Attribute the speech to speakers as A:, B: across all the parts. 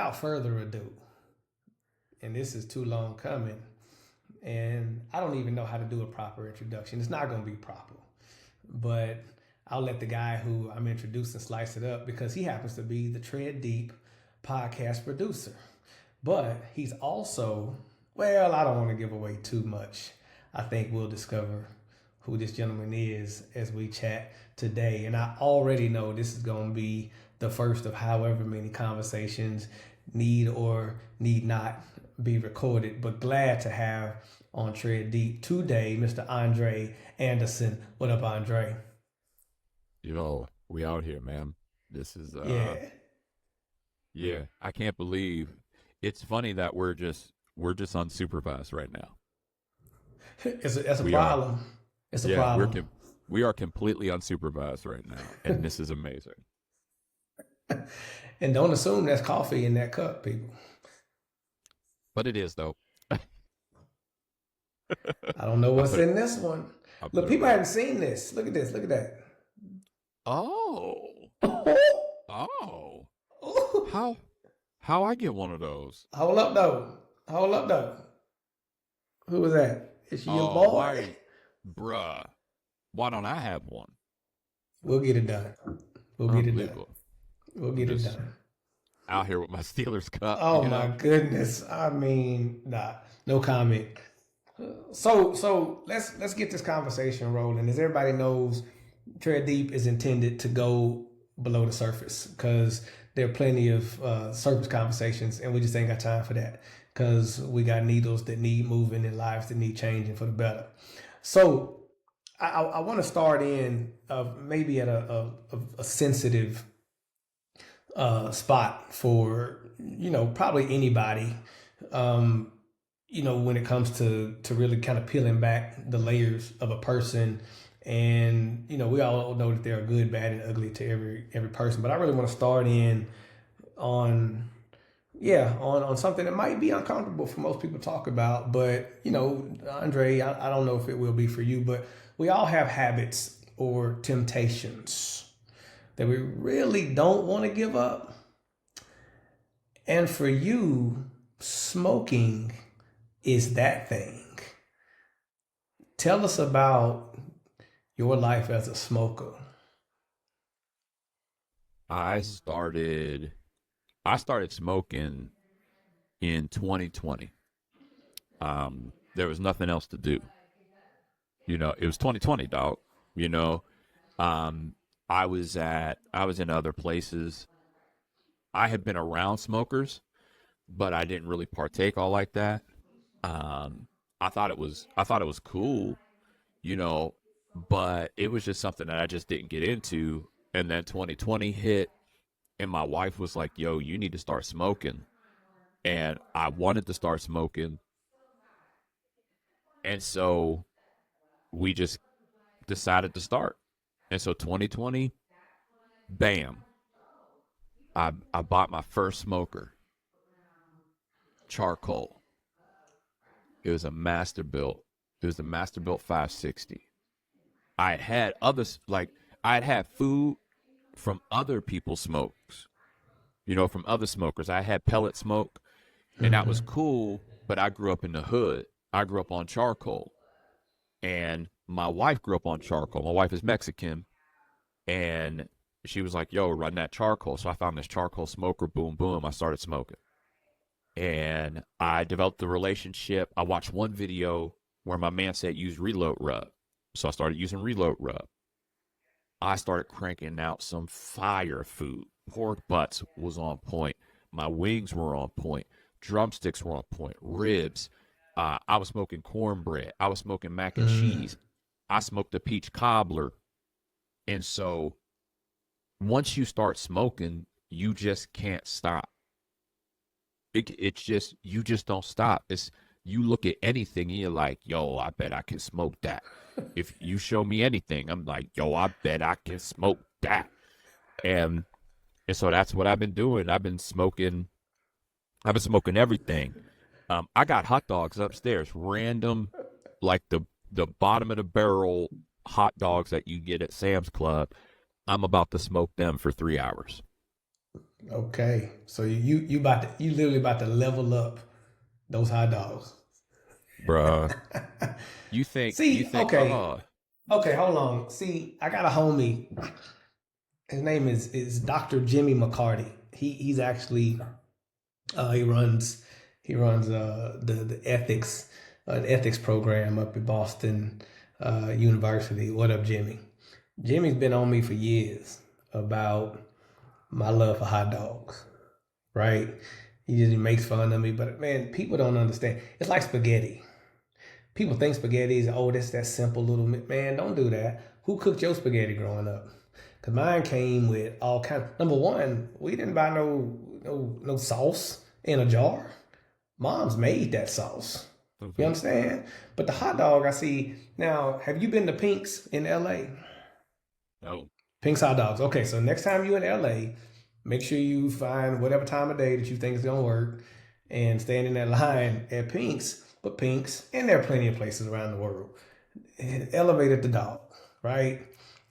A: without further ado, and this is too long coming, and I don't even know how to do a proper introduction. It's not going to be proper, but I'll let the guy who I'm introducing slice it up because he happens to be the TreadDeep podcast producer. But he's also, well, I don't want to give away too much. I think we'll discover who this gentleman is as we chat today. And I already know this is going to be the first of however many conversations need or need not be recorded, but glad to have on TreadDeep today, Mr. Andre Anderson. What up, Andre?
B: We out here, man. This is
A: Yeah.
B: yeah, I can't believe it's funny that we're just unsupervised right now.
A: That's a
B: We are.
A: problem. It's a
B: Yeah,
A: problem.
B: we are completely unsupervised right now, and this is amazing.
A: And don't assume that's coffee in that cup, people.
B: But it is though.
A: I don't know
B: I
A: what's
B: put it
A: in this one.
B: I put
A: Look,
B: it
A: people
B: right.
A: haven't seen this. Look at this. Look at that.
B: Oh. Oh. How I get one of those?
A: Hold up, though. Hold up, though. Who was that? It's your
B: Oh,
A: boy.
B: why bruh. Why don't I have one?
A: We'll get it done. We'll get it done.
B: Unbelievable.
A: We'll
B: I'm
A: get it
B: just
A: done.
B: out here with my Steelers cup,
A: Oh
B: you
A: my
B: know?
A: goodness. I mean, nah, no comment. So let's get this conversation rolling. As everybody knows, Tread Deep is intended to go below the surface because there are plenty of surface conversations, and we just ain't got time for that because we got needles that need moving and lives that need changing for the better. So I want to start in maybe at a sensitive spot for probably anybody. Um, when it comes to really kind of peeling back the layers of a person, and we all know that there are good, bad, and ugly to every person. But I really want to start in on on something that might be uncomfortable for most people to talk about. But Andre, I don't know if it will be for you, but we all have habits or temptations that we really don't want to give up. And for you, smoking is that thing. Tell us about your life as a smoker.
B: I started I started smoking in 2020. There was nothing else to do. It was 2020, dog. You know, um, I was in other places. I had been around smokers, but I didn't really partake all like that. Um, I thought it was cool, you know, but it was just something that I just didn't get into. And then 2020 hit, and my wife was like, "Yo, you need to start smoking." And I wanted to start smoking, and so we just decided to start. And so 2020, bam, I bought my first smoker, charcoal. It was a master built. It was the master built 560. I had others like I had food from other people's smokes, from other smokers. I had pellet smoke, and that was
A: Mm-hmm.
B: cool. But I grew up in the hood. I grew up on charcoal, and my wife grew up on charcoal. My wife is Mexican, and she was like, "Yo, run that charcoal." So I found this charcoal smoker. Boom, boom. I started smoking, and I developed the relationship. I watched one video where my man said use reload rub, so I started using reload rub. I started cranking out some fire food. Pork butts was on point. My wings were on point. Drumsticks were on point. Ribs. I was smoking cornbread. I was smoking mac and
A: Mm.
B: cheese. I smoked a peach cobbler. And so once you start smoking, you just can't stop. It's just you just don't stop. It's you look at anything and you're like, yo, I bet I can smoke that. If you show me anything, I'm like, yo, I bet I can smoke that. And and so that's what I've been doing. I've been smoking everything. I got hot dogs upstairs, random, like the bottom of the barrel hot dogs that you get at Sam's Club. I'm about to smoke them for 3 hours.
A: Okay, so you literally about to level up those hot dogs.
B: Bruh. You
A: See,
B: think,
A: okay, okay, hold on. See, I got a homie. His name is Dr. Jimmy McCarty. He's actually he runs the ethics an ethics program up at Boston University. What up, Jimmy? Jimmy's been on me for years about my love for hot dogs. Right? He just makes fun of me, but man, people don't understand. It's like spaghetti. People think spaghetti is that's that simple little man. Don't do that. Who cooked your spaghetti growing up? Cause mine came with all kinds. Number one, we didn't buy no sauce in a jar. Mom's made that sauce. You
B: Mhm.
A: understand? But the hot dog I see now. Have you been to Pink's in L.A.?
B: No.
A: Pink's hot dogs. Okay, so next time you're in LA, make sure you find whatever time of day that you think is gonna work and stand in that line at Pink's. But Pink's, and there are plenty of places around the world, elevated the dog, right?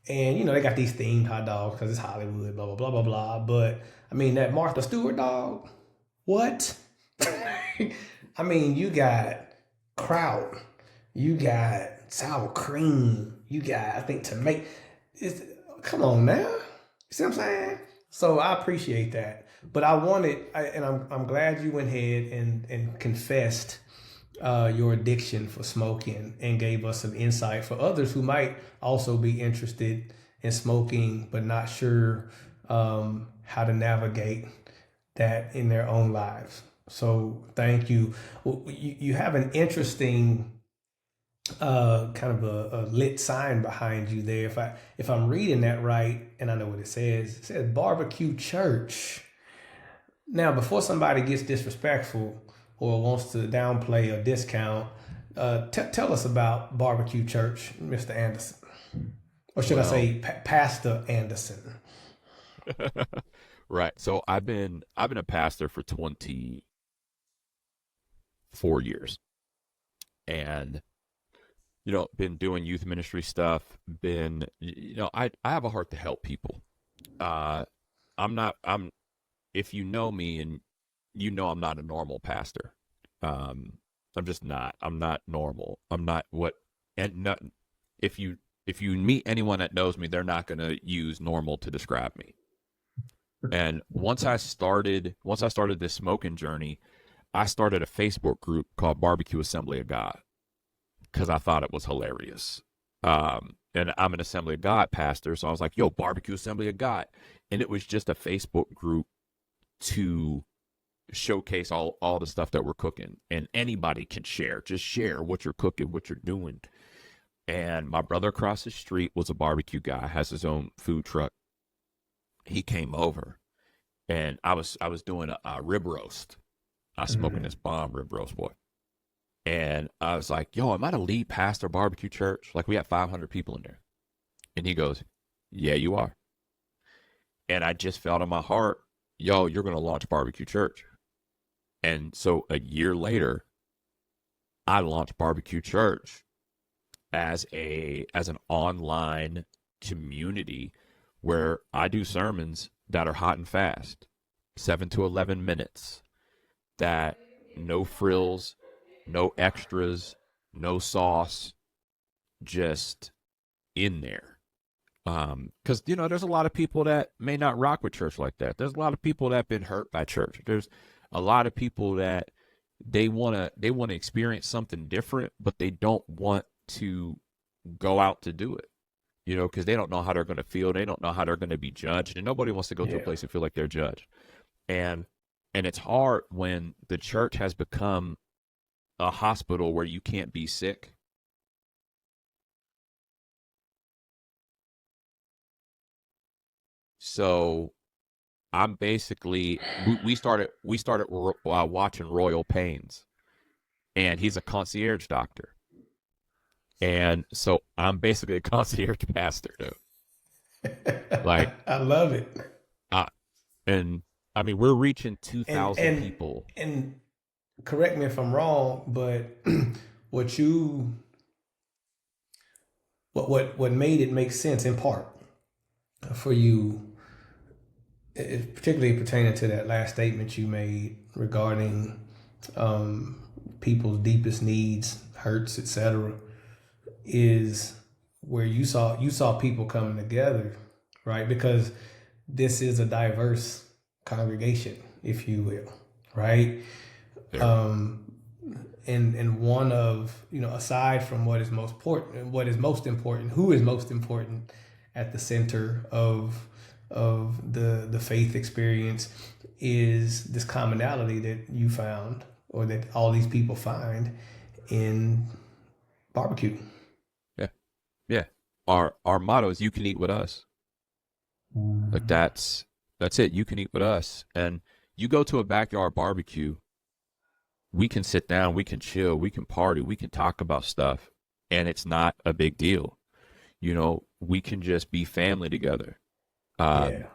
A: And they got these themed hot dogs because it's Hollywood, blah blah blah blah blah. But I mean that Martha Stewart dog, what? I mean, you got kraut, you got sour cream, you got I think tomato. It's, come on now, you see what I'm saying? So I appreciate that, but and I'm glad you went ahead and confessed your addiction for smoking and gave us some insight for others who might also be interested in smoking but not sure how to navigate that in their own lives. So thank you. Well, you have an interesting kind of a lit sign behind you there. If I'm reading that right, and I know what it says barbecue church. Now, before somebody gets disrespectful or wants to downplay or discount, tell us about barbecue church, Mr. Anderson, or should I
B: Well,
A: say, Pastor Anderson?
B: right. So I've been a pastor for 24 years, and been doing youth ministry stuff. I have a heart to help people. Uh, I'm not. I'm If you know me and I'm not a normal pastor. Um, I'm just not. I'm not normal. I'm not what and not, if you meet anyone that knows me, they're not going to use normal to describe me. And once I started this smoking journey, I started a Facebook group called Barbecue Assembly of God because I thought it was hilarious. And I'm an Assembly of God pastor, so I was like, "Yo, Barbecue Assembly of God," and it was just a Facebook group to showcase all the stuff that we're cooking, and anybody can share. Just share what you're cooking, what you're doing. And my brother across the street was a barbecue guy, has his own food truck. He came over, and I was doing a rib roast. I was smoking
A: Mm-hmm.
B: this bomb rib roast, boy. And I was like, "Yo, am I the lead pastor of barbecue church? Like, we have 500 people in there." And he goes, "Yeah, you are." And I just felt in my heart, "Yo, you're going to launch barbecue church." And so a year later, I launched barbecue church as an online community where I do sermons that are hot and fast, 7 to 11 minutes, that no frills, no extras, no sauce, just in there. Because there's a lot of people that may not rock with church like that. There's a lot of people that have been hurt by church. There's a lot of people that they wanna experience something different, but they don't want to go out to do it. Because they don't know how they're going to feel. They don't know how they're going to be judged, and nobody wants to go to a
A: Yeah.
B: place and feel like they're judged. And and it's hard when the church has become a hospital where you can't be sick. So I'm basically we started watching Royal Pains, and he's a concierge doctor, and so I'm basically a concierge pastor, dude. Like,
A: I love it.
B: uh, and I mean, we're reaching two
A: And
B: thousand
A: and
B: people.
A: and correct me if I'm wrong, but what you what made it make sense in part for you particularly pertaining to that last statement you made regarding um, people's deepest needs, hurts, etc., is where you saw people coming together, right? Because this is a diverse congregation, if you will, right?
B: Very.
A: Um, and one of, aside from what is most important, who is most important at the center of the faith experience, is this commonality that you found, or that all these people find in barbecue.
B: Yeah. Yeah. Our motto is you can eat with us. Like that's it. You can eat with us. And you go to a backyard barbecue, we can sit down, we can chill, we can party, we can talk about stuff, and it's not a big deal. We can just be family together.
A: Yeah,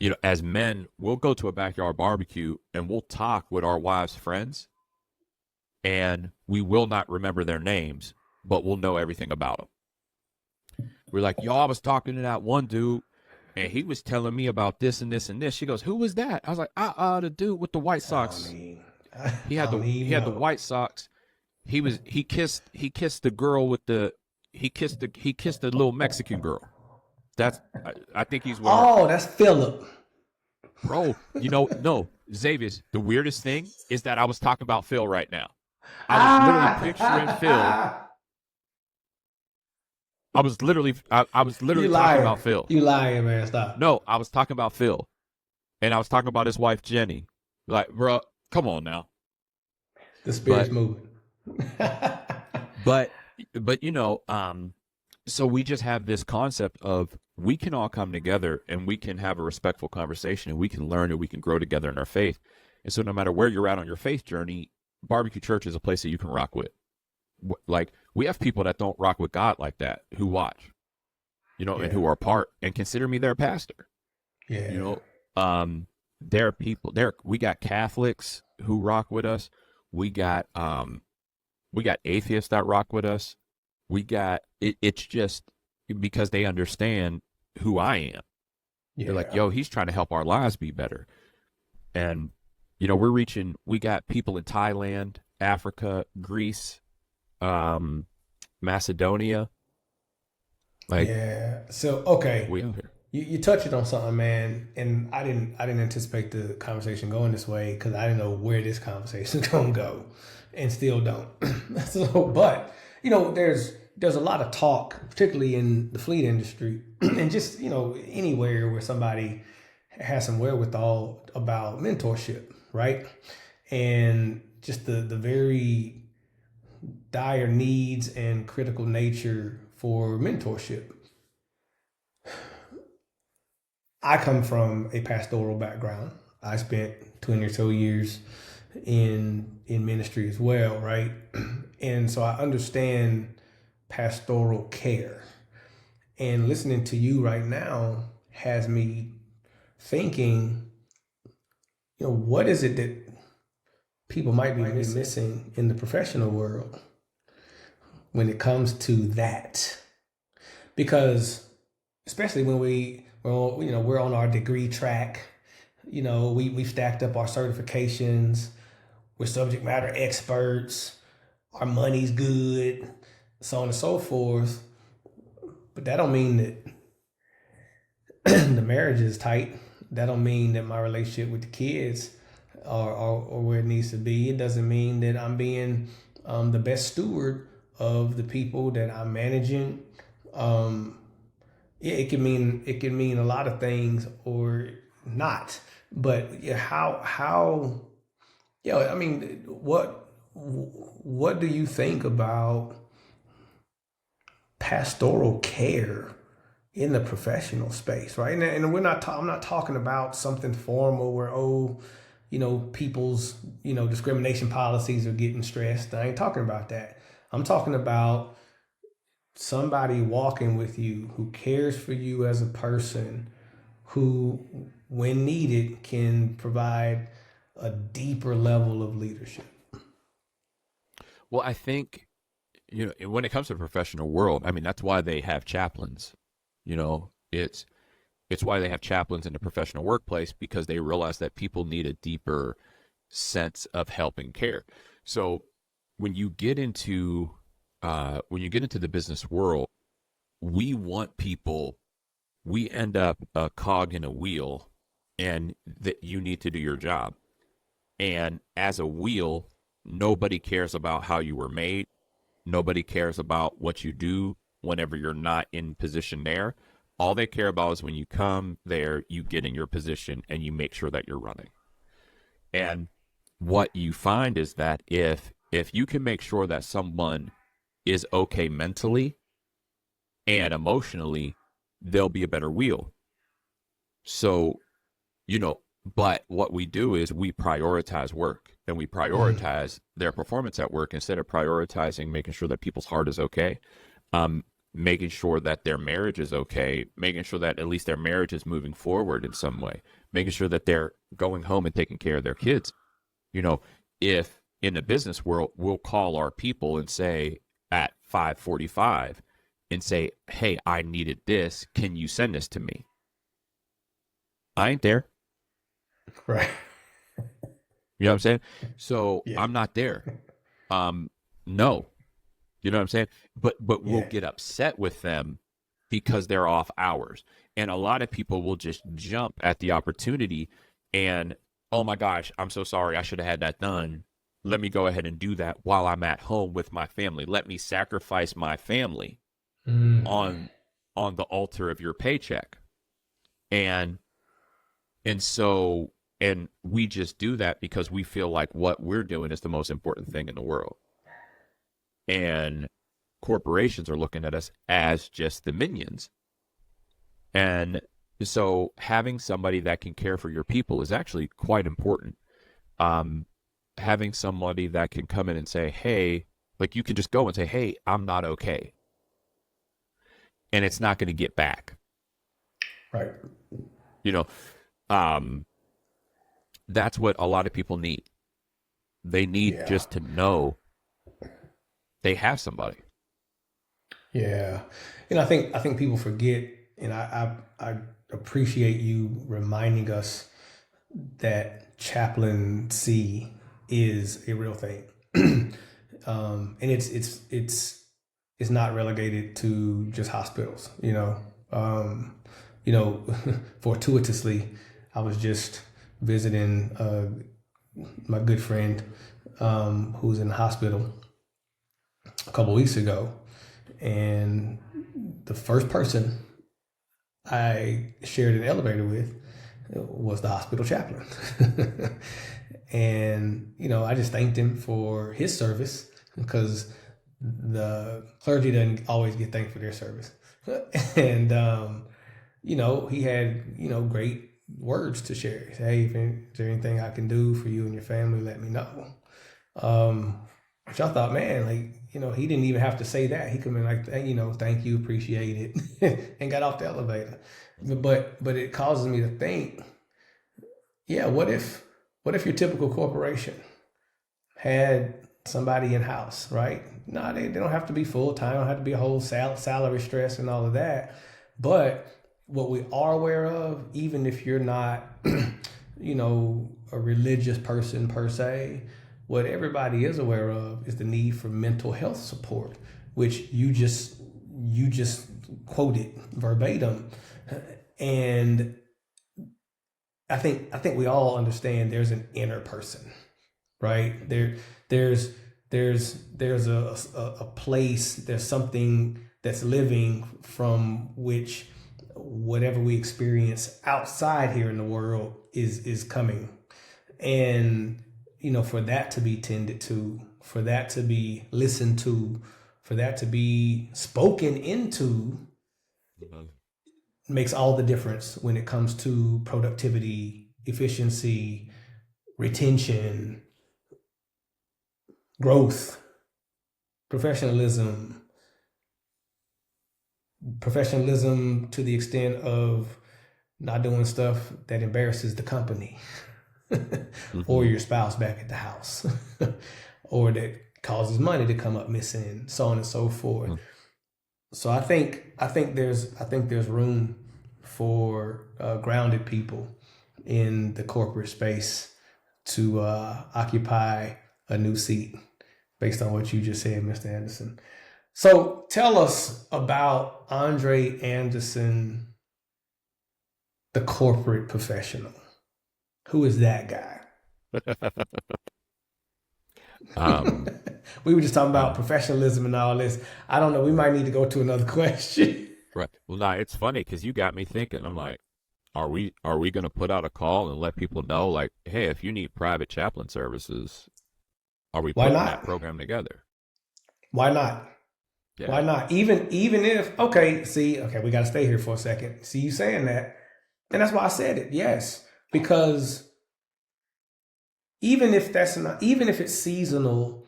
B: Um, as men, we'll go to a backyard barbecue and we'll talk with our wives' friends, and we will not remember their names, but we'll know everything about them. We're like, yo, I was talking to that one dude, and he was telling me about this and this and this. She goes, who was that? I was like, the dude with the White
A: I don't
B: Sox.
A: need.
B: He
A: I
B: had
A: don't
B: he
A: even
B: had the
A: know.
B: White Sox. He kissed the girl with the he kissed the little Mexican girl. I think he's with her.
A: Oh, that's Philip.
B: Bro, no, Xavier, the weirdest thing is that I was talking about Phil right now. I was literally picturing Phil.
A: Ah!
B: I was literally
A: You
B: talking
A: lying.
B: about Phil.
A: You lying, man. Stop.
B: No, I was talking about Phil, and I was talking about his wife Jenny. Like, bro, come on now.
A: The spirit's
B: But
A: moving.
B: but but so we just have this concept of we can all come together and we can have a respectful conversation and we can learn and we can grow together in our faith. And so no matter where you're at on your faith journey, barbecue church is a place that you can rock with. Like, we have people that don't rock with God like that who watch, and
A: Yeah.
B: who are part and consider me their pastor. You
A: Yeah.
B: there are people there. We got Catholics who rock with us. We got atheists that rock with us. It's just because they understand who I am. They're like,
A: Yeah.
B: yo, he's trying to help our lives be better. And, we got people in Thailand, Africa, Greece, Macedonia. Like,
A: Yeah. So okay.
B: we out here.
A: You touched on something, man, and I didn't anticipate the conversation going this way, because I didn't know where this conversation is gonna go, and still don't. So, but there's a lot of talk, particularly in the fleet industry, and just anywhere where somebody has some wherewithal, about mentorship, right? And just the very dire needs and critical nature for mentorship. I come from a pastoral background. I spent 20 or so years in ministry as well, right? And so I understand pastoral care. And listening to you right now has me thinking, what is it that people might be missing in the professional world when it comes to that? Because especially when we're on our degree track, we've stacked up our certifications, we're subject matter experts, our money's good, so on and so forth. But that don't mean that the marriage is tight. That don't mean that my relationship with the kids are where it needs to be. It doesn't mean that I'm being the best steward of the people that I'm managing. Yeah, it can mean a lot of things, or not. But yeah, how I mean, what do you think about pastoral care in the professional space, right? And I'm not talking about something formal where, people's discrimination policies are getting stressed. I ain't talking about that. I'm talking about somebody walking with you who cares for you as a person, who, when needed, can provide a deeper level of leadership.
B: Well, I think, when it comes to the professional world, I mean, that's why they have chaplains. It's It's why they have chaplains in the professional workplace, because they realize that people need a deeper sense of help and care. So when you get into the business world, we want people. We end up a cog in a wheel, and that you need to do your job. And as a wheel, nobody cares about how you were made. Nobody cares about what you do whenever you're not in position there. All they care about is when you come there, you get in your position and you make sure that you're running. And what you find is that if you can make sure that someone is okay mentally and emotionally, they'll be a better wheel. So, but what we do is we prioritize work, and we
A: Mm.
B: prioritize their performance at work instead of prioritizing making sure that people's heart is okay, um, making sure that their marriage is okay, making sure that at least their marriage is moving forward in some way, making sure that they're going home and taking care of their kids. You know, if in the business world, we'll call our people and say at 5:45 and say, "Hey, I needed this. Can you send this to me?" I ain't there.
A: Right.
B: You know what I'm saying? So
A: Yeah.
B: I'm not there. Um, no, you know what I'm saying? But we'll
A: Yeah.
B: get upset with them because they're off hours, and a lot of people will just jump at the opportunity and, oh my gosh, I'm so sorry, I should have had that done. Let me go ahead and do that while I'm at home with my family. Let me sacrifice my family
A: Mm.
B: on the altar of your paycheck. And and we just do that because we feel like what we're doing is the most important thing in the world. And corporations are looking at us as just the minions. And so having somebody that can care for your people is actually quite important. Um, Having somebody that can come in and say, hey, like you can just go and say, hey, I'm not okay. And it's not going to get back.
A: Right.
B: You know, um, that's what a lot of people need. They need
A: Yeah.
B: just to know they have somebody.
A: Yeah. I think people forget, and I appreciate you reminding us that chaplaincy is a real thing. And it's not relegated to just hospitals. You know, fortuitously, I was just visiting my good friend who's in the hospital a couple weeks ago, and the first person I shared an elevator with was the hospital chaplain. And, I just thanked him for his service because the clergy doesn't always get thanked for their service. And, he had, great words to share. He said, hey, if there anything I can do for you and your family, let me know. Which I thought, man, like, he didn't even have to say that. He could have been like, hey, thank you, appreciate it, and got off the elevator. But it causes me to think, yeah, what if your typical corporation had somebody in house, right? No, they don't have to be full time, don't have to be a whole salary stress and all of that. But what we are aware of, even if you're not, a religious person per se, what everybody is aware of is the need for mental health support, which you just quoted verbatim. And I think we all understand there's an inner person, right? There's a place, there's something that's living from which whatever we experience outside here in the world is coming. And for that to be tended to, for that to be listened to, for that to be spoken into,
B: Mhm.
A: makes all the difference when it comes to productivity, efficiency, retention, growth, professionalism, professionalism to the extent of not doing stuff that embarrasses the company or
B: Mhm.
A: your spouse back at the house or that causes money to come up missing, so on and so forth.
B: Mhm.
A: So I think there's room for grounded people in the corporate space to occupy a new seat based on what you just said, Mr. Anderson. So tell us about Andre Anderson, the corporate professional. Who is that guy?
B: Um,
A: We were just talking about
B: uh,
A: professionalism and all this. I don't know. We might need to go to another question.
B: right. Well, nah, it's funny because you got me thinking. I'm like, are we going to put out a call and let people know, like, hey, if you need private chaplain services, are we
A: Why
B: putting that
A: not?
B: program together?
A: Why not?
B: Yeah.
A: Why not? Even if okay, see, okay, we got to stay here for a second. See you saying that, and that's why I said it. Yes, because even if it's seasonal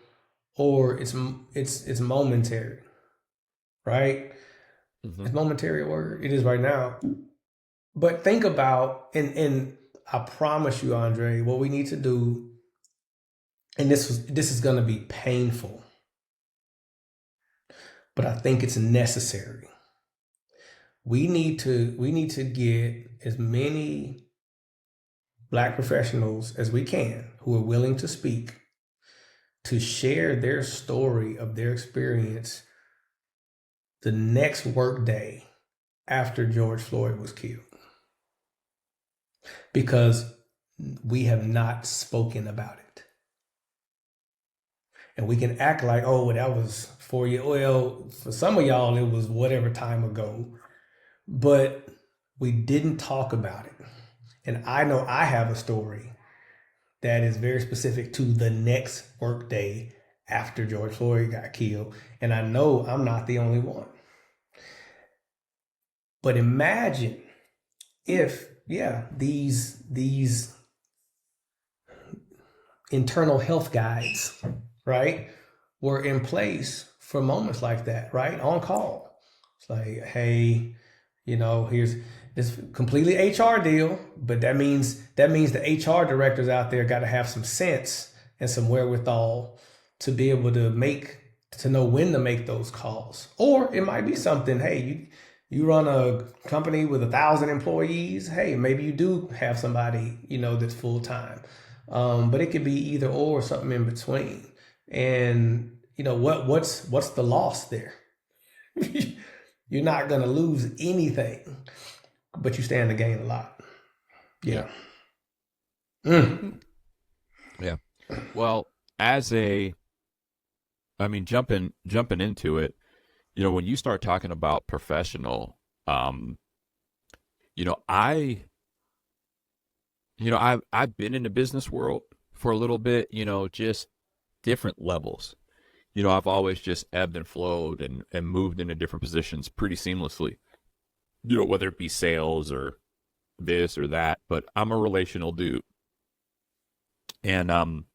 A: or it's momentary, right?
B: Hmm.
A: It's momentary word. It is right now. But think about and I promise you, Andre, what we need to do, and this is going to be painful, but I think it's necessary. We need to get as many Black professionals as we can who are willing to speak to share their story of their experience the next workday after George Floyd was killed, because we have not spoken about it. And we can act like, oh, well, that was 4 years. Well, for some of y'all, it was whatever time ago, but we didn't talk about it. And I know I have a story that is very specific to the next workday after George Floyd got killed. And I know I'm not the only one. But imagine if, yeah, these internal health guides, right, were in place for moments like that, right? On call. It's like, hey, here's this completely HR deal, but that means the HR directors out there got to have some sense and some wherewithal to be able to know when to make those calls. Or it might be something, hey, you run a company with 1,000 employees, hey, maybe you do have somebody, that's full time. But it could be either or something in between. And what's the loss there? You're not gonna lose anything, but you stand to gain a lot.
B: Yeah.
A: Yeah. Mm.
B: Yeah. Well, I mean, jumping into it, when you start talking about professional, um, you know, I, I've been in the business world for a little bit, just different levels. I've always just ebbed and flowed and moved into different positions pretty seamlessly, whether it be sales or this or that, but I'm a relational dude. And, and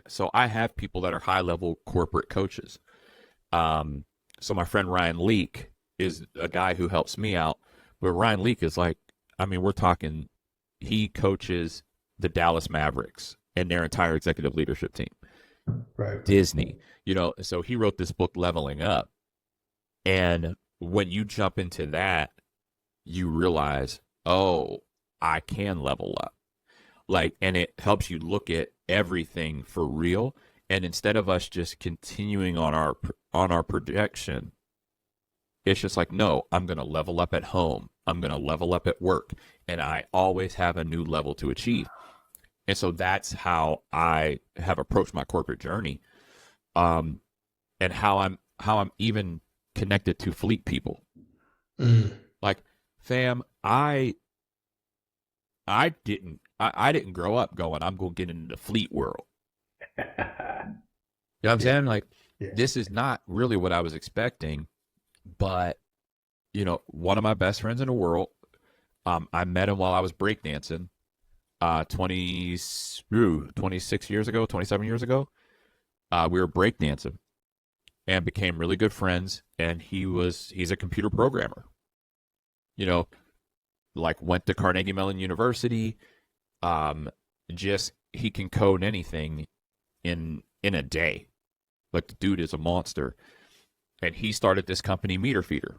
B: so I have people that are high level corporate coaches. Um, so my friend Ryan Leak is a guy who helps me out, but Ryan Leak is like, I mean, we're talking, he coaches the Dallas Mavericks and their entire executive leadership team,
A: Right.
B: Disney, so he wrote this book, Leveling Up. And when you jump into that, you realize, oh, I can level up. Like, and it helps you look at everything for real. And instead of us just continuing on our projection, it's just like, no, I'm going to level up at home. I'm going to level up at work, and I always have a new level to achieve. And so that's how I have approached my corporate journey, and how I'm even connected to fleet people.
A: Mm.
B: Like, fam, I didn't grow up going, I'm going to get into the fleet world. You know what I'm
A: Yeah.
B: saying? Like,
A: Yeah.
B: this is not really what I was expecting, but one of my best friends in the world, I met him while I was breakdancing, 26 years ago, 27 years ago. We were breakdancing and became really good friends. And he's a computer programmer, you know, like went to Carnegie Mellon University. Just, he can code anything in a day. Like, the dude is a monster. And he started this company, Meter Feeder.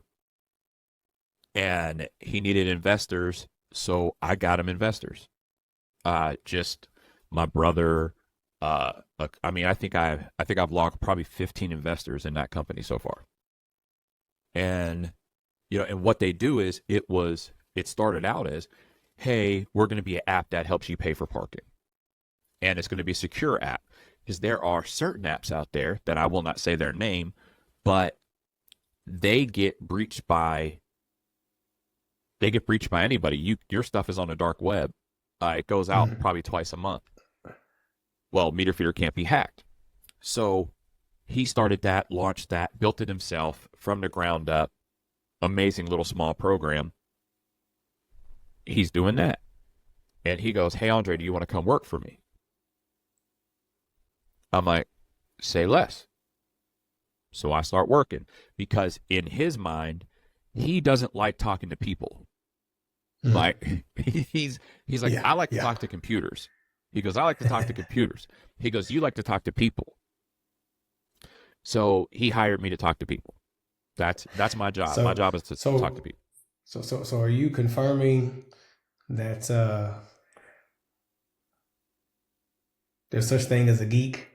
B: and he needed investors, so I got him investors. Just my brother. I mean, I think I've logged probably 15 investors in that company so far. And and what they do is it started out as, hey, we're going to be an app that helps you pay for parking, and it's going to be a secure app because there are certain apps out there that I will not say their name, but they get breached by anybody. Your stuff is on the dark web. It goes out
A: Mm-hmm.
B: probably twice a month. Well, Meter Feeder can't be hacked. So he started that, launched that, built it himself from the ground up. Amazing little small program. He's doing that. And he goes, hey, Andre, do you want to come work for me? I'm like, say less. So I start working because in his mind, he doesn't like talking to people.
A: Mm-hmm.
B: Like he's like,
A: Yeah,
B: I like to
A: yeah.
B: talk to computers. He goes, I like to talk to computers. He goes, you like to talk to people. So he hired me to talk to people. That's my job. My
A: So
B: job is to talk to
A: so
B: people.
A: so are you confirming that there's such thing as a geek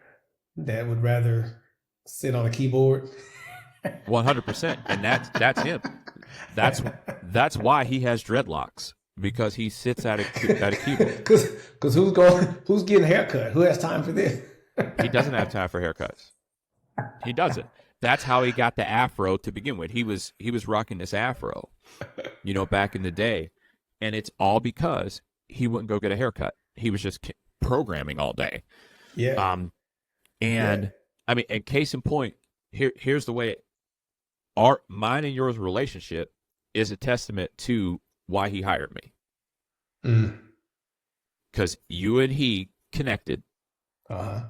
A: that would rather sit on a keyboard?
B: 100%. And that's him. That's that's why he has dreadlocks, because he sits at a keyboard.
A: Because who's getting a haircut? Who has time for this?
B: He doesn't have time for haircuts. He doesn't. That's how he got the afro to begin with. He was rocking this afro, back in the day, and it's all because he wouldn't go get a haircut. He was just programming all day.
A: Yeah,
B: Um,
A: yeah.
B: and I mean, and case in point, here's the way mine and yours relationship is a testament to why he hired me,
A: Mm.
B: because you and he connected.
A: Uh-huh.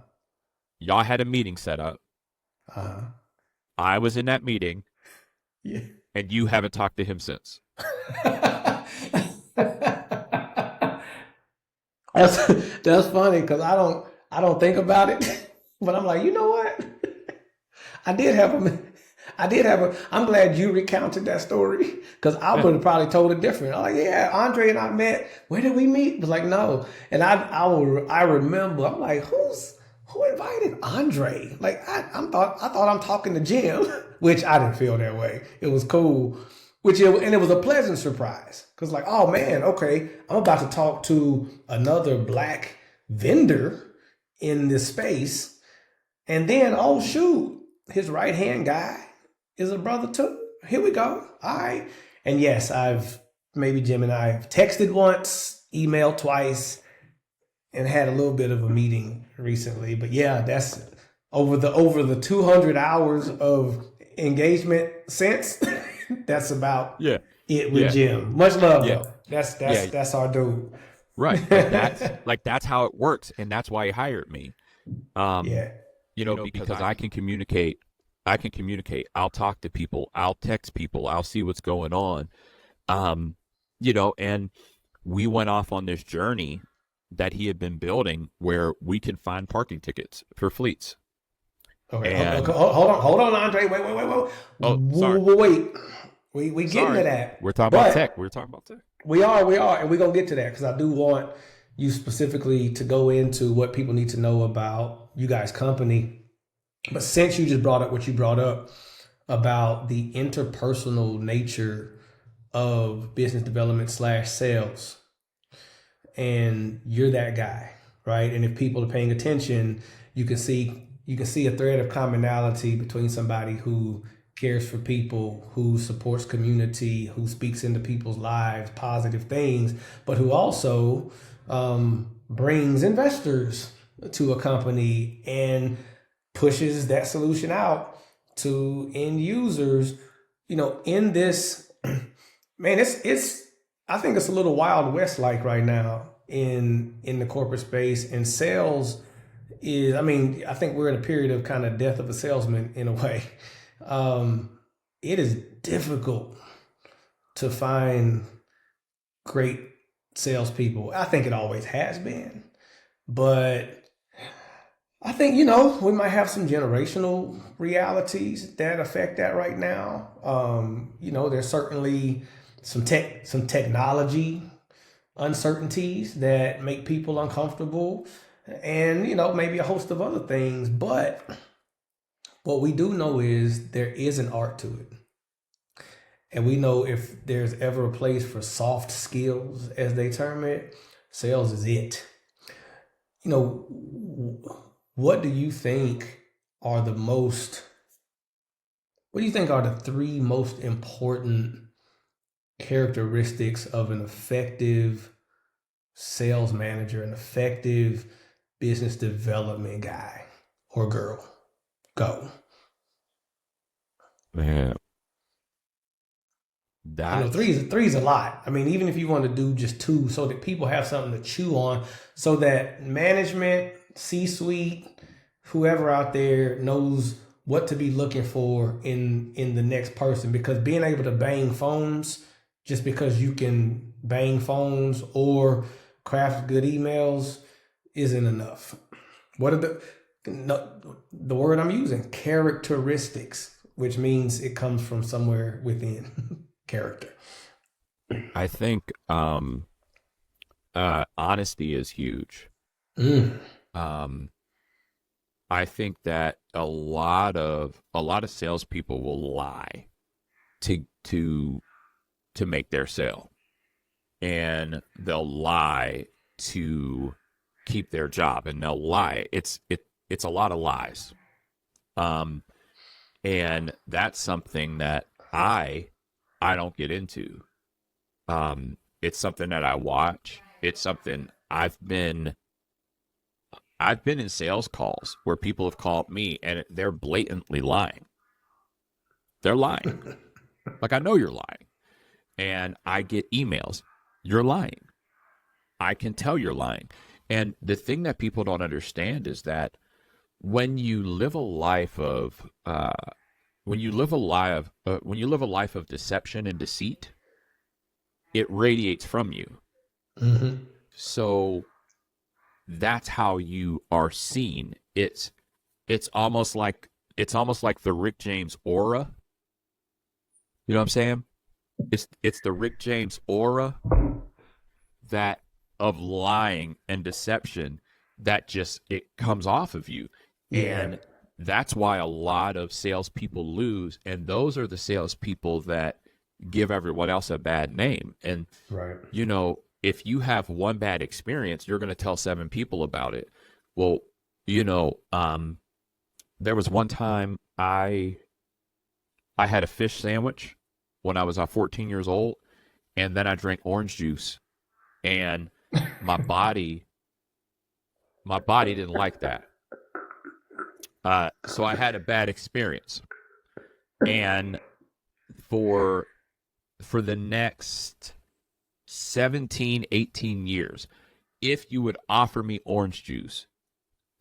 B: Y'all had a meeting set up.
A: Uh-huh.
B: I was in that meeting,
A: Yeah.
B: and you haven't talked to him since.
A: that's that's funny because I don't think about it, but I'm like, you know what? I did have a, I did have a. I'm glad you recounted that story because I
B: Yeah,
A: would have probably told it different. I'm like, yeah, Andre and I met. Where did we meet? It was like, no, and I remember. I'm like, who invited Andre? Like I thought I'm talking to Jim, which I didn't feel that way. It was cool, and it was a pleasant surprise because like, oh man, okay, I'm about to talk to another black vendor in this space and then, oh shoot, his right hand guy is a brother too. Here we go. All right. And yes, maybe Jim and I have texted once, emailed twice, and had a little bit of a meeting recently. But yeah, that's over the 200 hours of engagement since. That's about
B: yeah,
A: it with
B: yeah,
A: Jim. Much love
B: yeah,
A: though. That's
B: yeah.
A: that's that's our dude.
B: Right. Like that's how it works, and that's why he hired me. Um,
A: Yeah.
B: because I can communicate. I can communicate. I'll talk to people. I'll text people. I'll see what's going on. Um, and we went off on this journey that he had been building where we can find parking tickets for fleets.
A: Okay,
B: And
A: hold on, Andre. Wait,
B: oh, sorry,
A: wait. We getting to
B: sorry,
A: that,
B: we're talking about tech.
A: but
B: We're talking about tech.
A: we are, and we're gonna get to that because I do want you specifically to go into what people need to know about you guys' company. But since you just brought up what you brought up about the interpersonal nature of business development slash sales, and you're that guy, right? And if people are paying attention, you can see a thread of commonality between somebody who cares for people, who supports community, who speaks into people's lives, positive things, but who also brings investors to a company and pushes that solution out to end users. In this, man, it's I think it's a little wild west like right now in the corporate space, and sales is, I mean, I think we're in a period of kind of death of a salesman in a way. um it is difficult to find great salespeople. I think it always has been, but I think, we might have some generational realities that affect that right now. There's certainly some technology uncertainties that make people uncomfortable, and maybe a host of other things. But what we do know is there is an art to it. And we know if there's ever a place for soft skills, as they term it, sales is it. You what do you think are the most, what do you think are the three most important characteristics of an effective sales manager, an effective business development guy or girl? Go.
B: Man,
A: Three
B: that's
A: is a lot. I mean, even if you want to do just two, so that people have something to chew on, so that management, C-suite, whoever out there knows what to be looking for in the next person. Because being able to bang phones, just because you can bang phones or craft good emails, isn't enough. What are the word I'm using? Characteristics, which means it comes from somewhere within. Character.
B: I think honesty is huge.
A: Mm.
B: Um, I think that a lot of salespeople will lie to to to make their sale, and they'll lie to keep their job, and they'll lie. It's a lot of lies. Um, and that's something that I don't get into. It's something that I watch. It's something I've been in sales calls where people have called me and they're blatantly lying. They're lying. Like, I know you're lying. And I get emails. You're lying. I can tell you're lying. And the thing that people don't understand is that when you live a life of when you live a life of deception and deceit, it radiates from you.
A: Mm-hmm.
B: So that's how you are seen. It's almost like the Rick James aura. You know what I'm saying? It's the Rick James aura that of lying and deception that just it comes off of you.
A: Yeah.
B: And that's why a lot of salespeople lose. And those are the salespeople that give everyone else a bad name. And,
A: Right.
B: if you have one bad experience, you're going to tell seven people about it. Well, you know, there was one time I had a fish sandwich when I was 14 years old, and then I drank orange juice, and my body didn't like that. So I had a bad experience, and for the next 17, 18 years, if you would offer me orange juice,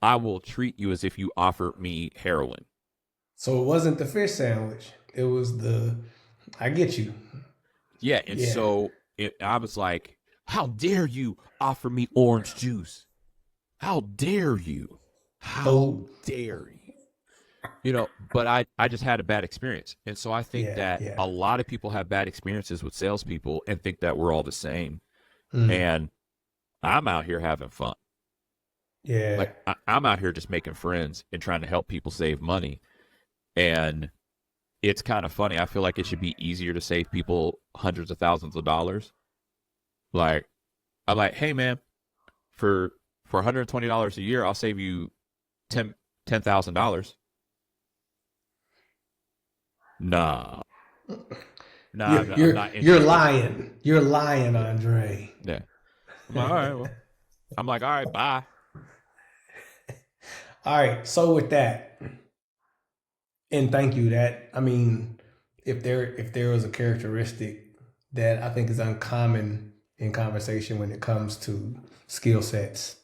B: I will treat you as if you offered me heroin.
A: So it wasn't the fish sandwich. It was the. I get you.
B: Yeah, and
A: Yeah.
B: so I was like, how dare you offer me orange juice? How dare you? How
A: Oh.
B: dare you? But I just had a bad experience. And so I think
A: Yeah.
B: that
A: Yeah.
B: a lot of people have bad experiences with salespeople and think that we're all the same.
A: Mm.
B: And I'm out here having fun.
A: Yeah.
B: Like, I'm out here just making friends and trying to help people save money. And it's kind of funny. I feel like it should be easier to save people hundreds of thousands of dollars. Like, I'm like, hey man, for $120 a year, I'll save you $10,000. Nah, nah,
A: You're
B: I'm
A: you're
B: not
A: you're
B: interested.
A: lying. You're lying,
B: Yeah,
A: Andre.
B: yeah. I'm like, all right, well, I'm like, all right, bye.
A: All right. So with that, and thank you. That, I mean, if there was a characteristic that I think is uncommon in conversation when it comes to skill sets,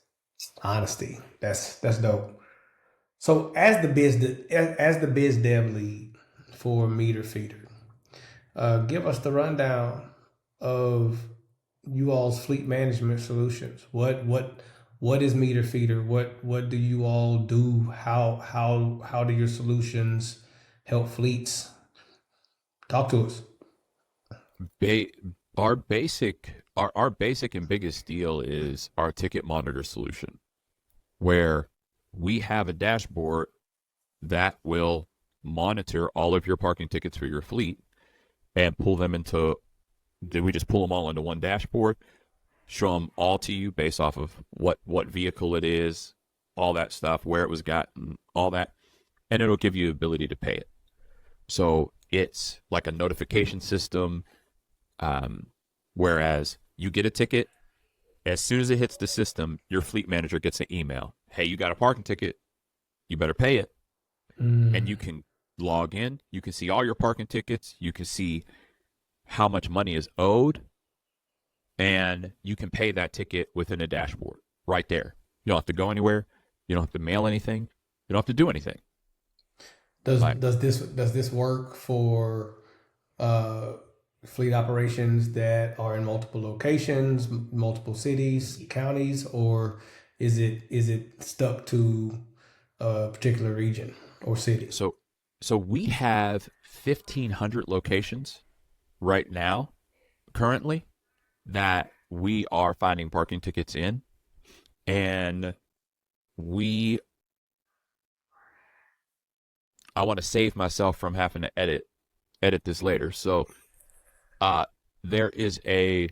A: honesty. That's dope. So as the biz dev lead for Meter Feeder, give us the rundown of you all's fleet management solutions. What is Meter Feeder? What do you all do? How do your solutions help fleets? Talk to us.
B: Ba- our basic and biggest deal is our ticket monitor solution, where we have a dashboard that will monitor all of your parking tickets for your fleet and pull them into. We just pull them all into one dashboard, show them all to you based off of what vehicle it is, all that stuff, where it was gotten, all that, and it'll give you the ability to pay it. So it's like a notification system. Whereas you get a ticket, as soon as it hits the system, your fleet manager gets an email. Hey, you got a parking ticket. You better pay it. And you can log in. You can see all your parking tickets. You can see how much money is owed. And you can pay that ticket within a dashboard right there. You don't have to go anywhere. You don't have to mail anything. You don't have to do anything.
A: Does this work for uh, fleet operations that are in multiple locations, multiple cities, counties, or is it stuck to a particular region or city?
B: So we have 1,500 locations right now, currently, that we are finding parking tickets in. And I want to save myself from having to edit this later. So uh, there was a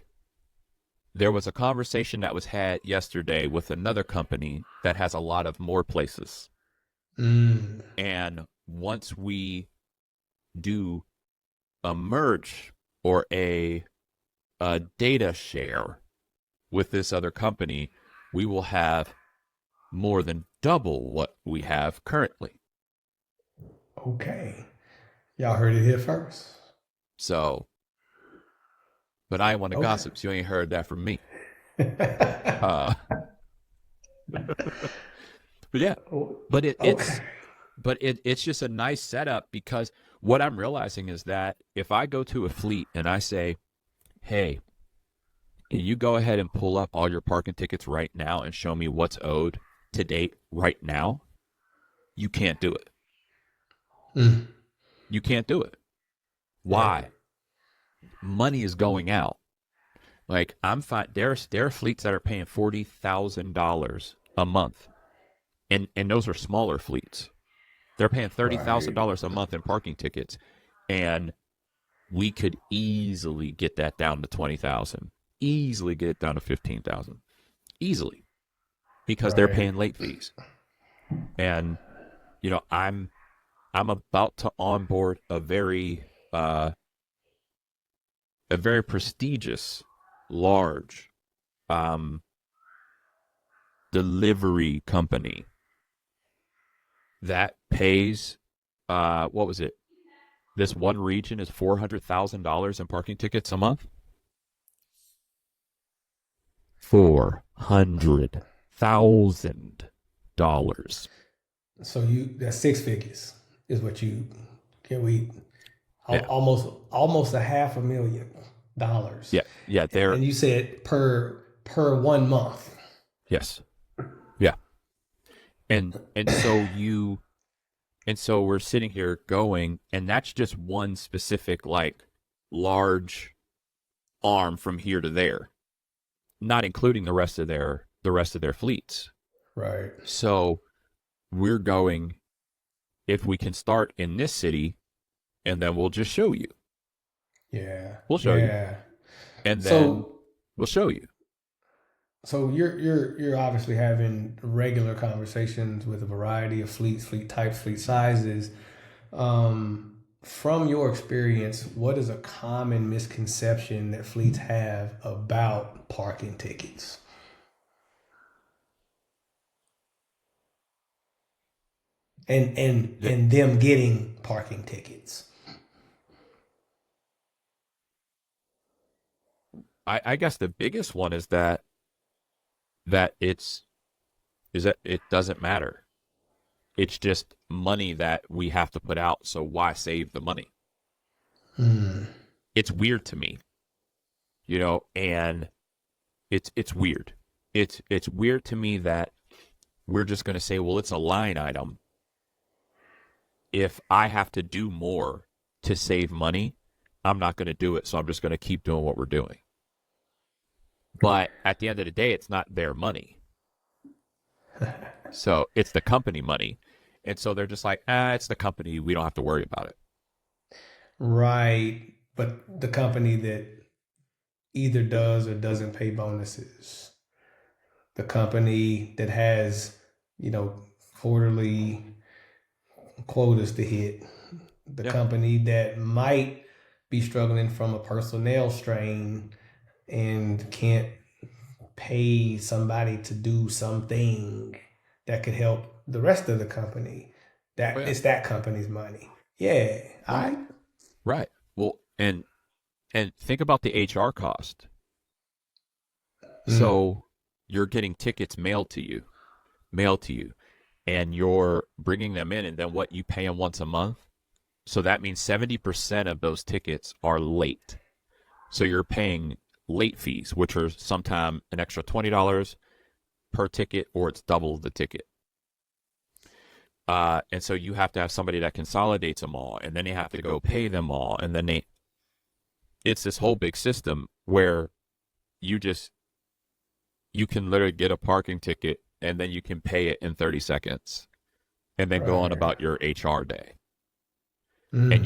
B: conversation that was had yesterday with another company that has a lot of more places.
A: Mm.
B: And once we do a merge or a data share with this other company, we will have more than double what we have currently.
A: Okay, y'all heard it here first.
B: So, but I ain't want to
A: Okay.
B: gossip, so you ain't heard that from me. Uh, but yeah, but
A: Okay.
B: it's just a nice setup, because what I'm realizing is that if I go to a fleet and I say, hey, can you go ahead and pull up all your parking tickets right now and show me what's owed to date right now? You can't do it.
A: Mm.
B: You can't do it.
A: Right.
B: Why? Money is going out. Like I'm fine. There are fleets that are paying $40,000 a month, and those are smaller fleets. They're paying
A: Right.
B: $30,000 a month in parking tickets, and we could easily get that down to 20,000. Easily get it down to 15,000. Easily, because they're
A: Right.
B: paying late fees. And I'm about to onboard a very prestigious, large um, delivery company that pays what was it? This one region is $400,000 in parking tickets a month. $400,000.
A: So that's six figures is what you can we
B: Yeah,
A: almost a half $500,000,
B: yeah. They're
A: and you said per 1 month.
B: yes, yeah. And so we're sitting here going, and that's just one specific like large arm from here to there, not including the rest of their fleets.
A: Right.
B: So we're going, if we can start in this city, and then we'll just show you.
A: Yeah.
B: We'll show you,
A: Yeah.
B: and then
A: So
B: we'll show you.
A: so you're obviously having regular conversations with a variety of fleets, fleet types, fleet sizes. From your experience, what is a common misconception that fleets have about parking tickets and them getting parking tickets?
B: I guess the biggest one is that it doesn't matter. It's just money that we have to put out. So why save the money?
A: Hmm.
B: It's weird to me, and it's weird. It's weird to me that we're just going to say, well, it's a line item. If I have to do more to save money, I'm not going to do it. So I'm just going to keep doing what we're doing. But at the end of the day, it's not their money. So it's the company money. And so they're just like, it's the company. We don't have to worry about it.
A: Right. But the company that either does or doesn't pay bonuses, the company that has, you know, quarterly quotas to hit, the
B: Yeah.
A: company that might be struggling from a personnel strain and can't pay somebody to do something that could help the rest of the company.
B: Oh,
A: That
B: yeah.
A: it's that company's money. Yeah. All
B: Right.
A: right.
B: Right. Well, and think about the HR cost.
A: Mm.
B: So you're getting tickets mailed to you, and you're bringing them in, and then what, you pay them once a month. So that means 70% of those tickets are late. So you're paying late fees, which are sometimes an extra $20 per ticket, or it's double the ticket. And so you have to have somebody that consolidates them all, and then you have to go pay them all, and then it's this whole big system where you just you can literally get a parking ticket and then you can pay it in 30 seconds and then go on
A: Right.
B: about your HR day. And
A: Mm.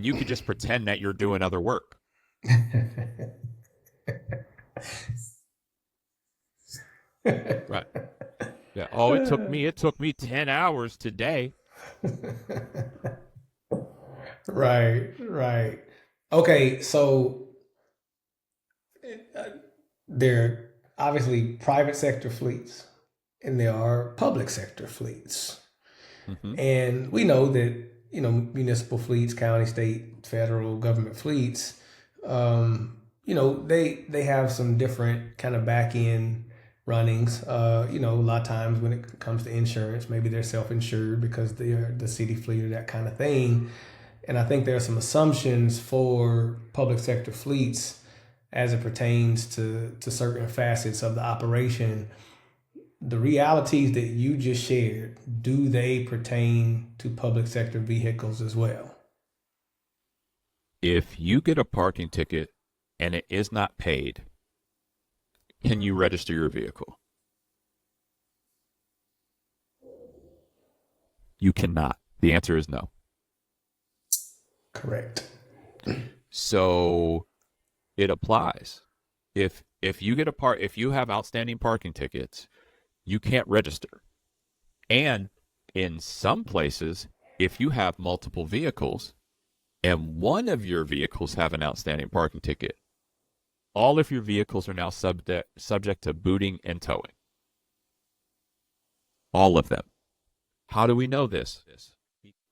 B: you could just pretend that you're doing other work. Right. Yeah. Oh, it took me 10 hours today.
A: Right, right. Okay, so there are obviously private sector fleets and there are public sector fleets.
B: Mm-hmm.
A: And we know that, you know, municipal fleets, county, state, federal government fleets, you know, they have some different kind of back end runnings. You know, a lot of times when it comes to insurance, maybe they're self insured because they're the city fleet or that kind of thing. And I think there are some assumptions for public sector fleets as it pertains to certain facets of the operation. The realities that you just shared, do they pertain to public sector vehicles as well?
B: If you get a parking ticket and it is not paid, can you register your vehicle? You cannot. The answer is no.
A: Correct.
B: So it applies. If you get if you have outstanding parking tickets, you can't register. And in some places, if you have multiple vehicles and one of your vehicles have an outstanding parking ticket, all of your vehicles are now subject to booting and towing. All of them. How do we know this?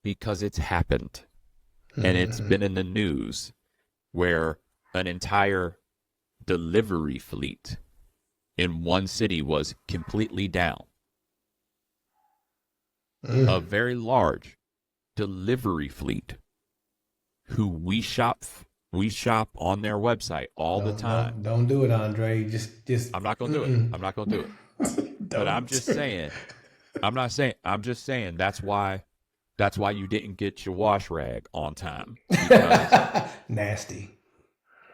B: Because it's happened. And it's
A: Mm-hmm.
B: been in the news where an entire delivery fleet in one city was completely down. A
A: Mm.
B: very large delivery fleet who we shop on their website all the time.
A: Don't do it, Andre. Just
B: I'm not going to do it.
A: mm-mm.
B: I'm not going to do it. But I'm
A: Don't.
B: just saying, I'm just saying that's why you didn't get your wash rag on time, because
A: Nasty.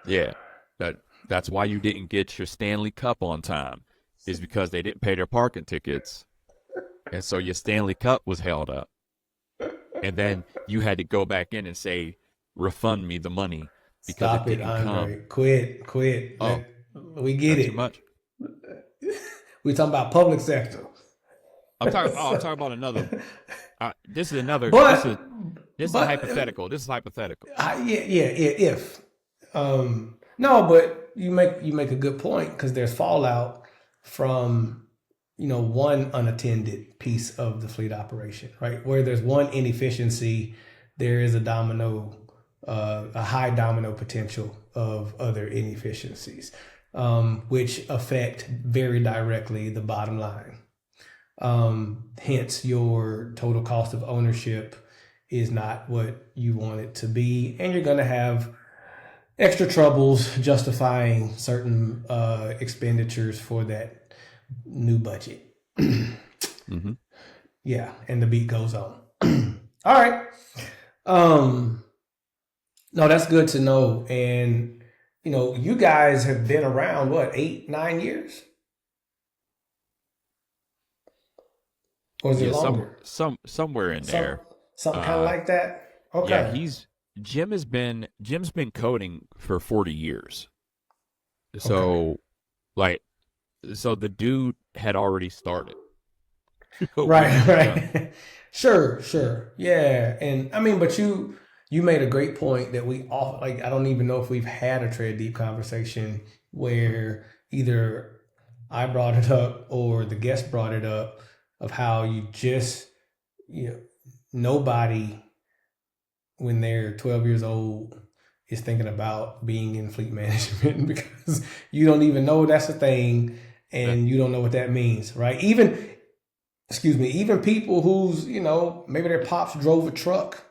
B: yeah, that that's why you didn't get your Stanley Cup on time, is because they didn't pay their parking tickets, and so your Stanley Cup was held up, and then you had to go back in and say, refund me the money because it
A: Stop it,
B: didn't come.
A: Andre. Quit.
B: Oh,
A: We get
B: that's too
A: it.
B: much.
A: We talking about public sector.
B: I'm talking about another. This is another. This is
A: but
B: this is a
A: but
B: hypothetical. This is hypothetical.
A: yeah, if no, but you make a good point because there's fallout from, you know, one unattended piece of the fleet operation, right? Where there's one inefficiency, there is a high domino potential of other inefficiencies, which affect very directly the bottom line. Hence, your total cost of ownership is not what you want it to be, and you're going to have extra troubles justifying certain expenditures for that new budget.
B: Mm-hmm.
A: Yeah, and the beat goes on. All right. Um, No, that's good to know. And you guys have been around what, 8, 9 years, or is it
B: Yeah,
A: longer?
B: somewhere in
A: Some
B: there.
A: something kind of
B: Uh,
A: like that.
B: yeah,
A: Okay.
B: he's Jim's been coding for 40 years.
A: Okay.
B: So like so the dude had already started when he
A: Right,
B: was done.
A: right. Sure, sure. Yeah. And I mean, but you made a great point that we all like I don't even know if we've had a tread deep conversation where either I brought it up or the guest brought it up of how you know, nobody when they're 12 years old is thinking about being in fleet management because you don't even know that's a thing
B: Yeah.
A: and you don't know what that means, right? Even excuse me, even people who's, maybe their pops drove a truck,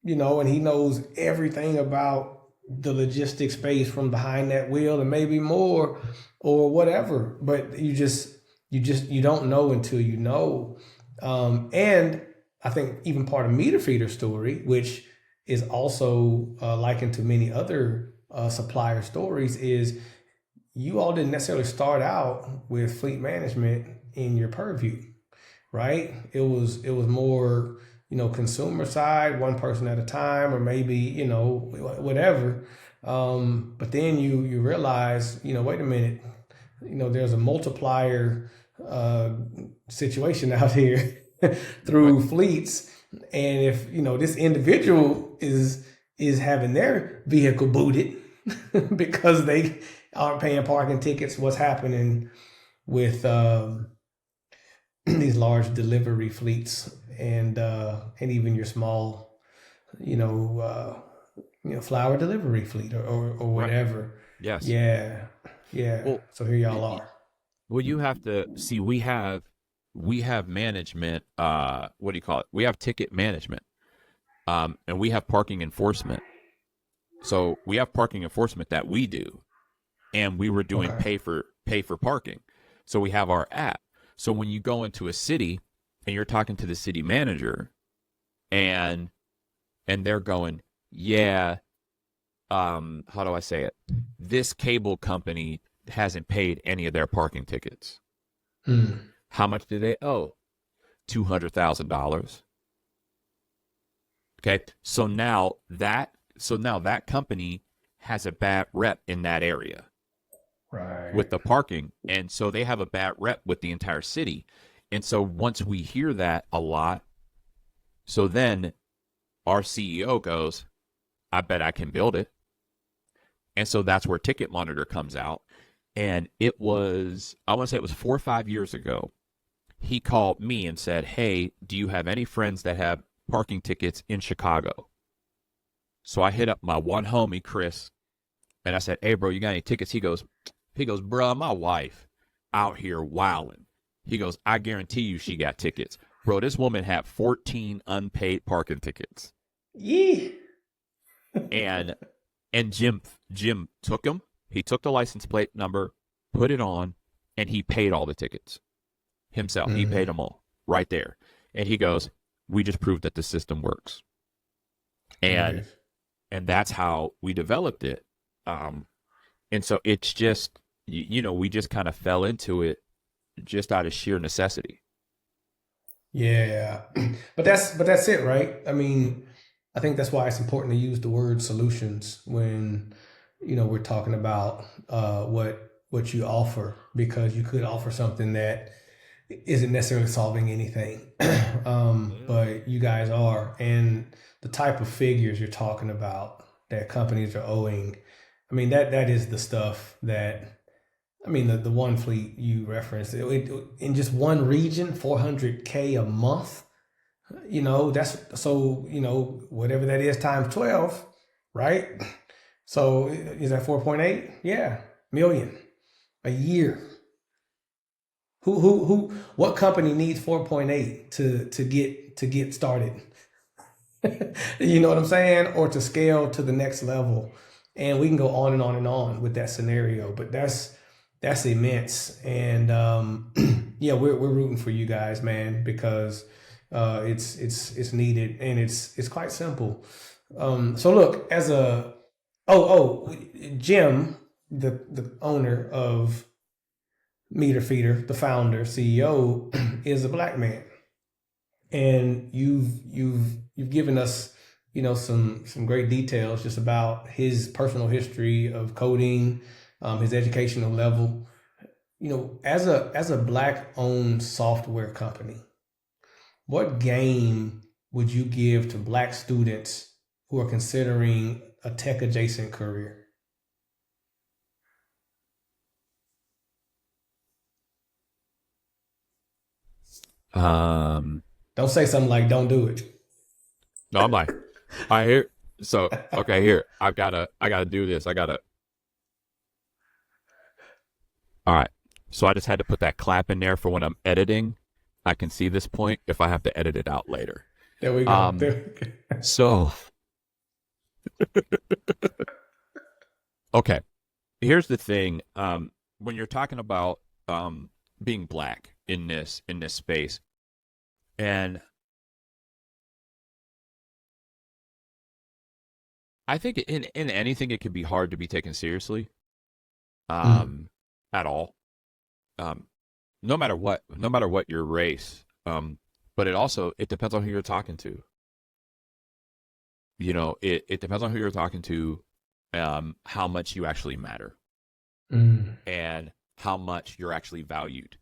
A: and he knows everything about the logistics space from behind that wheel and maybe more or whatever. But you don't know until you know. And I think even part of meter feeder story, which is also likened to many other supplier stories, is you all didn't necessarily start out with fleet management in your purview, right? It was more, consumer side, one person at a time, or maybe whatever. But then you realize, wait a minute, there's a multiplier uh, situation out here
B: Right.
A: through fleets, and if this individual is having their vehicle booted because they aren't paying parking tickets, what's happening with these large delivery fleets and even your small, you know, uh, flower delivery fleet or
B: Right.
A: whatever.
B: Yes.
A: Yeah, yeah.
B: Well,
A: So here y'all
B: y- y-
A: are.
B: well, you have to see. We have management. What do you call it? We have ticket management. And we have parking enforcement. So we have parking enforcement that we do, and we were doing
A: Okay.
B: pay for parking. So we have our app. So when you go into a city and you're talking to the city manager, and they're going, yeah, how do I say it? This cable company hasn't paid any of their parking tickets.
A: Hmm.
B: How much do they owe? $200,000. Okay. So now that company has a bad rep in that area
A: Right.
B: with the parking. And so they have a bad rep with the entire city. And so once we hear that a lot, so then our CEO goes, I bet I can build it. And so that's where Ticket Monitor comes out. And I want to say it was 4 or 5 years ago. He called me and said, hey, do you have any friends that have parking tickets in Chicago? So I hit up my one homie, Chris, and I said, hey, bro, you got any tickets? He goes, bro, my wife out here wilding. He goes, I guarantee you she got tickets. Bro, this woman had 14 unpaid parking tickets.
A: Yee.
B: And Jim took them. He took the license plate number, put it on, and he paid all the tickets himself. He paid
A: Hmm.
B: them all right there. And he goes, we just proved that the system works. And
A: Nice.
B: that's how we developed it. Um, and so it's just we just kind of fell into it just out of sheer necessity.
A: Yeah, but that's it, right? I mean, I think that's why it's important to use the word solutions when we're talking about what you offer, because you could offer something that isn't necessarily solving anything, but you guys are, and the type of figures you're talking about that companies are owing. I mean, that is the stuff that I mean, the one fleet you referenced in just one region, 400K a month. That's so whatever that is times 12, right? So is that 4.8? Yeah, million a year. Who? What company needs 4.8 to get started? You know what I'm saying? Or to scale to the next level. And we can go on and on and on with that scenario, but that's immense. And yeah, we're rooting for you guys, man, because it's needed and it's quite simple. So look, as a Jim, the owner of Meter Feeder, the founder, CEO, is a black man, and you've given us some great details just about his personal history of coding, his educational level. As a black owned software company, what game would you give to black students who are considering a tech adjacent career?
B: Um,
A: Don't say something like "Don't do it."
B: no, I'm like, I hear. So okay, here I gotta do this. I gotta. All right. So I just had to put that clap in there for when I'm editing. I can see this point if I have to edit it out later.
A: There we go.
B: Um,
A: There we go.
B: so okay, here's the thing. When you're talking about being black in this space, and I think in anything it can be hard to be taken seriously,
A: Mm,
B: um, at all. Um, no matter what your race. But it depends on who you're talking to. It depends on who you're talking to, how much you actually matter,
A: mm,
B: and how much you're actually valued.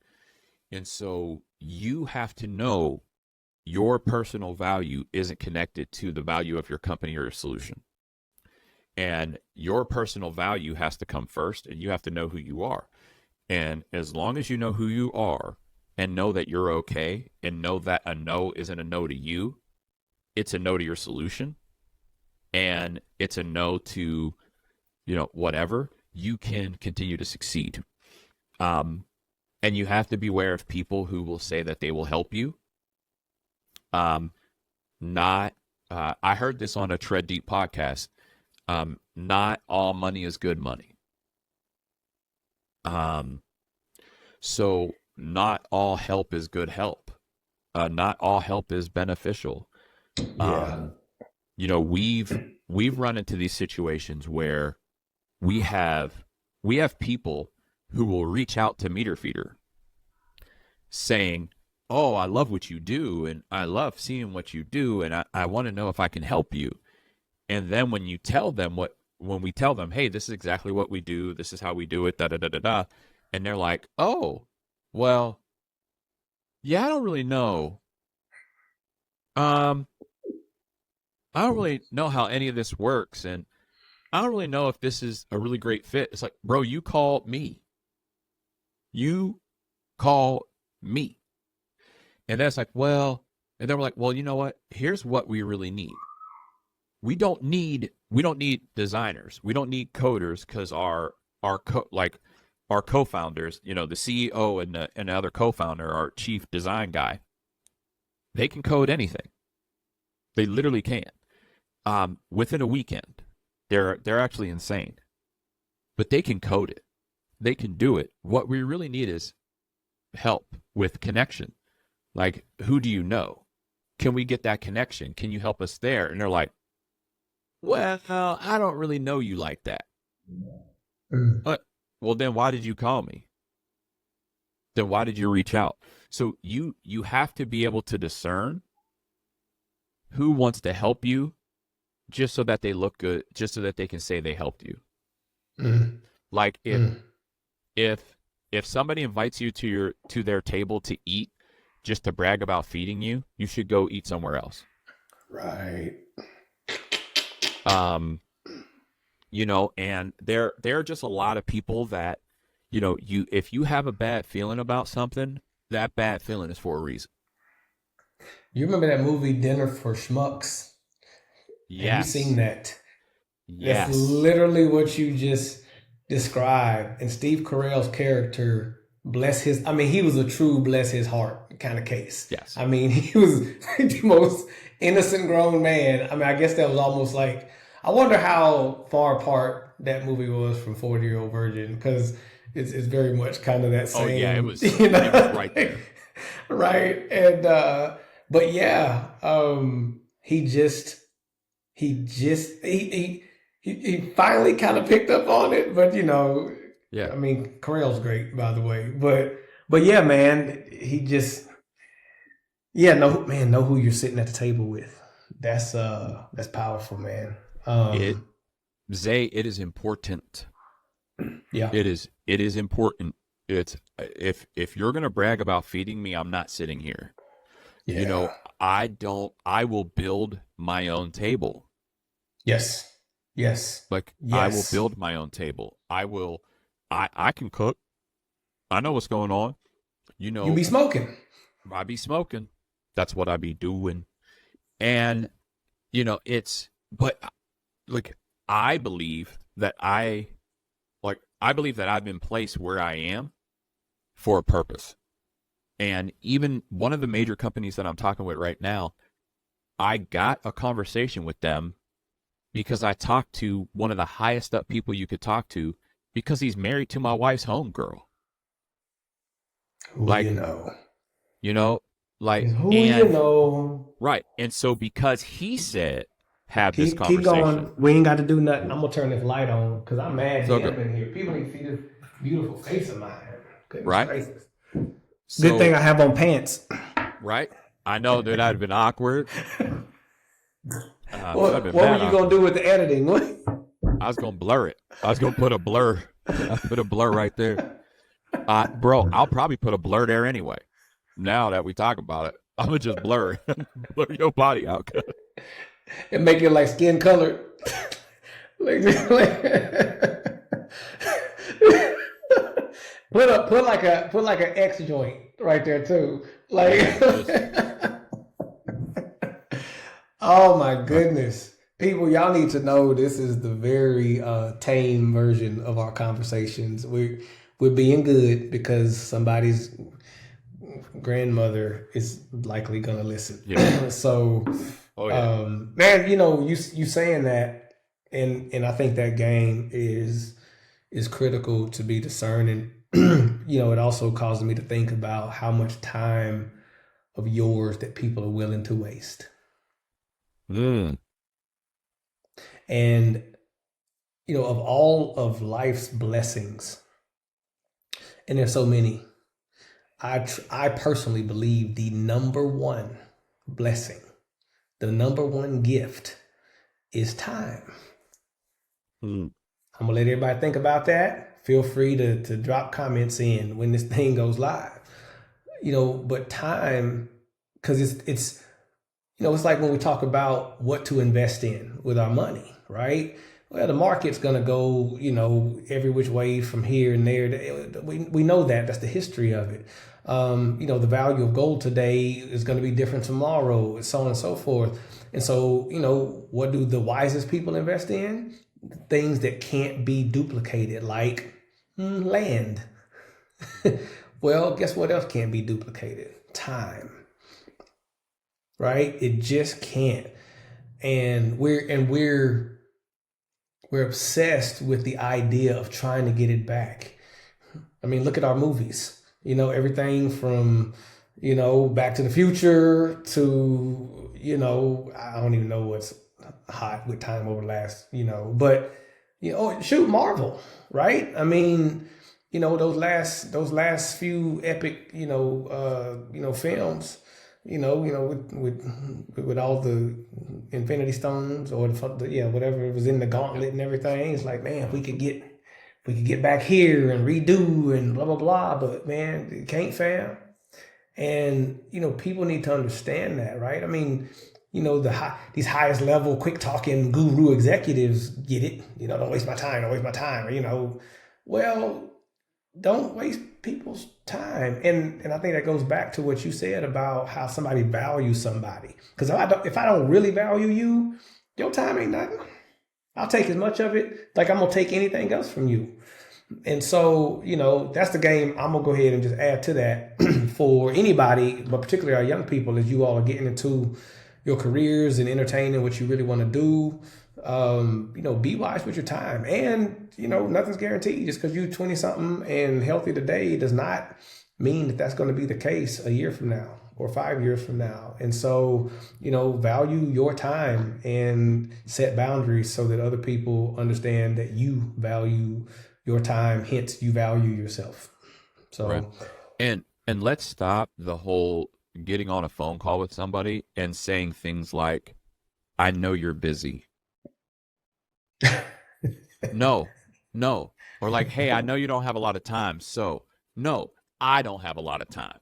B: And so you have to know your personal value isn't connected to the value of your company or your solution. And your personal value has to come first, and you have to know who you are. And as long as you know who you are and know that you're okay and know that a no isn't a no to you, it's a no to your solution, and it's a no to, whatever, you can continue to succeed. Um, and you have to beware of people who will say that they will help you. Um, not, I heard this on a TreadDeep podcast. Not all money is good money. Um, so not all help is good help. Not all help is beneficial.
A: yeah.
B: Um, we've run into these situations where we have we have people who will reach out to Meter Feeder saying, "Oh, I love what you do, and I love seeing what you do, and I want to know if I can help you." And then when we tell them, "Hey, this is exactly what we do. This is how we do it," da da da da da, and they're like, "Oh, well, yeah, I don't really know. Um, I don't really know how any of this works, and I don't really know if this is a really great fit." It's like, bro, you call me. You call me. And that's like, well, and then we're like, well, you know what? Here's what we really need. We don't need designers. We don't need coders because our co-founders, the CEO and the other co-founder, our chief design guy, they can code anything. They literally can. Within a weekend. They're actually insane. But they can code it. They can do it. What we really need is help with connection. Like, who do you know? Can we get that connection? Can you help us there? And they're like, well, I don't really know you like that.
A: Mm,
B: Well, then why did you call me? Then why did you reach out? So you have to be able to discern who wants to help you just so that they look good, just so that they can say they helped you.
A: mm,
B: Like
A: mm.
B: if if somebody invites you to their table to eat just to brag about feeding you, you should go eat somewhere else.
A: Right.
B: Um, and there are just a lot of people that, you if you have a bad feeling about something, that bad feeling is for a reason.
A: You remember that movie Dinner for Schmucks? Have you seen
B: Yes.
A: that? That's
B: Yes.
A: literally what you just described. And Steve Carell's character, bless his, I mean, he was a true bless his heart kind of case.
B: Yes.
A: I mean, he was the most innocent grown man. I mean, I guess that was almost like, I wonder how far apart that movie was from 40-Year-Old Virgin, because it's very much kind of that
B: Oh yeah,
A: same, you
B: it was
A: know,
B: right there.
A: right? And, but yeah, he just, he finally kind of picked up on it, but
B: Yeah.
A: I mean, Carell's great, by the way, but yeah, man, he just know who you're sitting at the table with. That's powerful, man.
B: It Zay, it is important.
A: Yeah,
B: It is important. It's if you're gonna brag about feeding me, I'm not sitting here. You
A: yeah,
B: know, I will build my own table.
A: yes, yes,
B: Like I will
A: yes.
B: build my own table. I can cook. I know what's going on. You
A: You
B: know,
A: be smoking.
B: I be smoking. That's what I be doing. And but like I believe that I believe that I've been placed where I am for a purpose. And even one of the major companies that I'm talking with right now, I got a conversation with them because I talked to one of the highest up people you could talk to because he's married to my wife's homegirl.
A: Who you
B: Like,
A: know?
B: you know, like,
A: Who you
B: and
A: know?
B: right. And so because he said, have this
A: Keep
B: conversation.
A: going. We ain't got to do nothing. I'm gonna turn this light on because I'm mad
B: So good.
A: damn in here. People need to see this beautiful face of mine. Goodness
B: Right.
A: gracious. Good thing
B: So,
A: I have on pants.
B: right. I know that I'd have been awkward. That'd have been
A: What were
B: bad
A: you gonna
B: awkward.
A: do with the editing? What?
B: I was gonna blur it. I was gonna put a blur. I put a blur right there. Bro, I'll probably put a blur there anyway. Now that we talk about it, I'm gonna just blur blur your body out.
A: And make it like skin colored. Put like an X joint right there too. Like
B: Yeah, just
A: oh my
B: uh,
A: goodness. People, y'all need to know this is the very tame version of our conversations. We're being good because somebody's grandmother is likely gonna
B: yeah.
A: listen. So
B: Oh yeah.
A: man, you saying that, and I think that game is critical to be discerning. It also causes me to think about how much time of yours that people are willing to waste.
B: Mm.
A: And of all of life's blessings, and there's so many, I personally believe the number one blessing, the number one gift is time.
B: Mm.
A: I'm gonna let everybody think about that. Feel free to drop comments in when this thing goes live. But time, because it's like when we talk about what to invest in with our money, right? Well, the market's gonna go, every which way from here and there. We know that. That's the history of it. The value of gold today is going to be different tomorrow, so on and so forth. And so, what do the wisest people invest in? Things that can't be duplicated, like land. Well, guess what else can't be duplicated? Time, right? It just can't. And we're obsessed with the idea of trying to get it back. I mean, look at our movies. Everything from Back to the Future to I don't even know what's hot with time over the last but shoot, Marvel, right? I mean, those last few epic films, with all the Infinity Stones or whatever was in the gauntlet and everything. It's like, man, if we could get back here and redo and blah blah blah, but man, it can't, fam. And people need to understand that, right? I mean, these highest level, quick talking guru executives get it. Don't waste my time. Don't waste my time. Well, don't waste people's time. And I think that goes back to what you said about how somebody values somebody. Because if I don't really value you, your time ain't nothing. I'll take as much of it like I'm gonna take anything else from you. And so, that's the game. I'm gonna go ahead and just add to that for anybody, but particularly our young people, as you all are getting into your careers and entertaining what you really want to do. Be wise with your time, and nothing's guaranteed. Just because you're 20 something and healthy today does not mean that that's going to be the case a year from now. or 5 years from now. And so, value your time and set boundaries so that other people understand that you value your time, hence you value yourself.
B: Right.
A: So,
B: And let's stop the whole getting on a phone call with somebody and saying things like, I know you're busy. No, no. Or like, hey, I know you don't have a lot of time. So, no, I don't have a lot of time.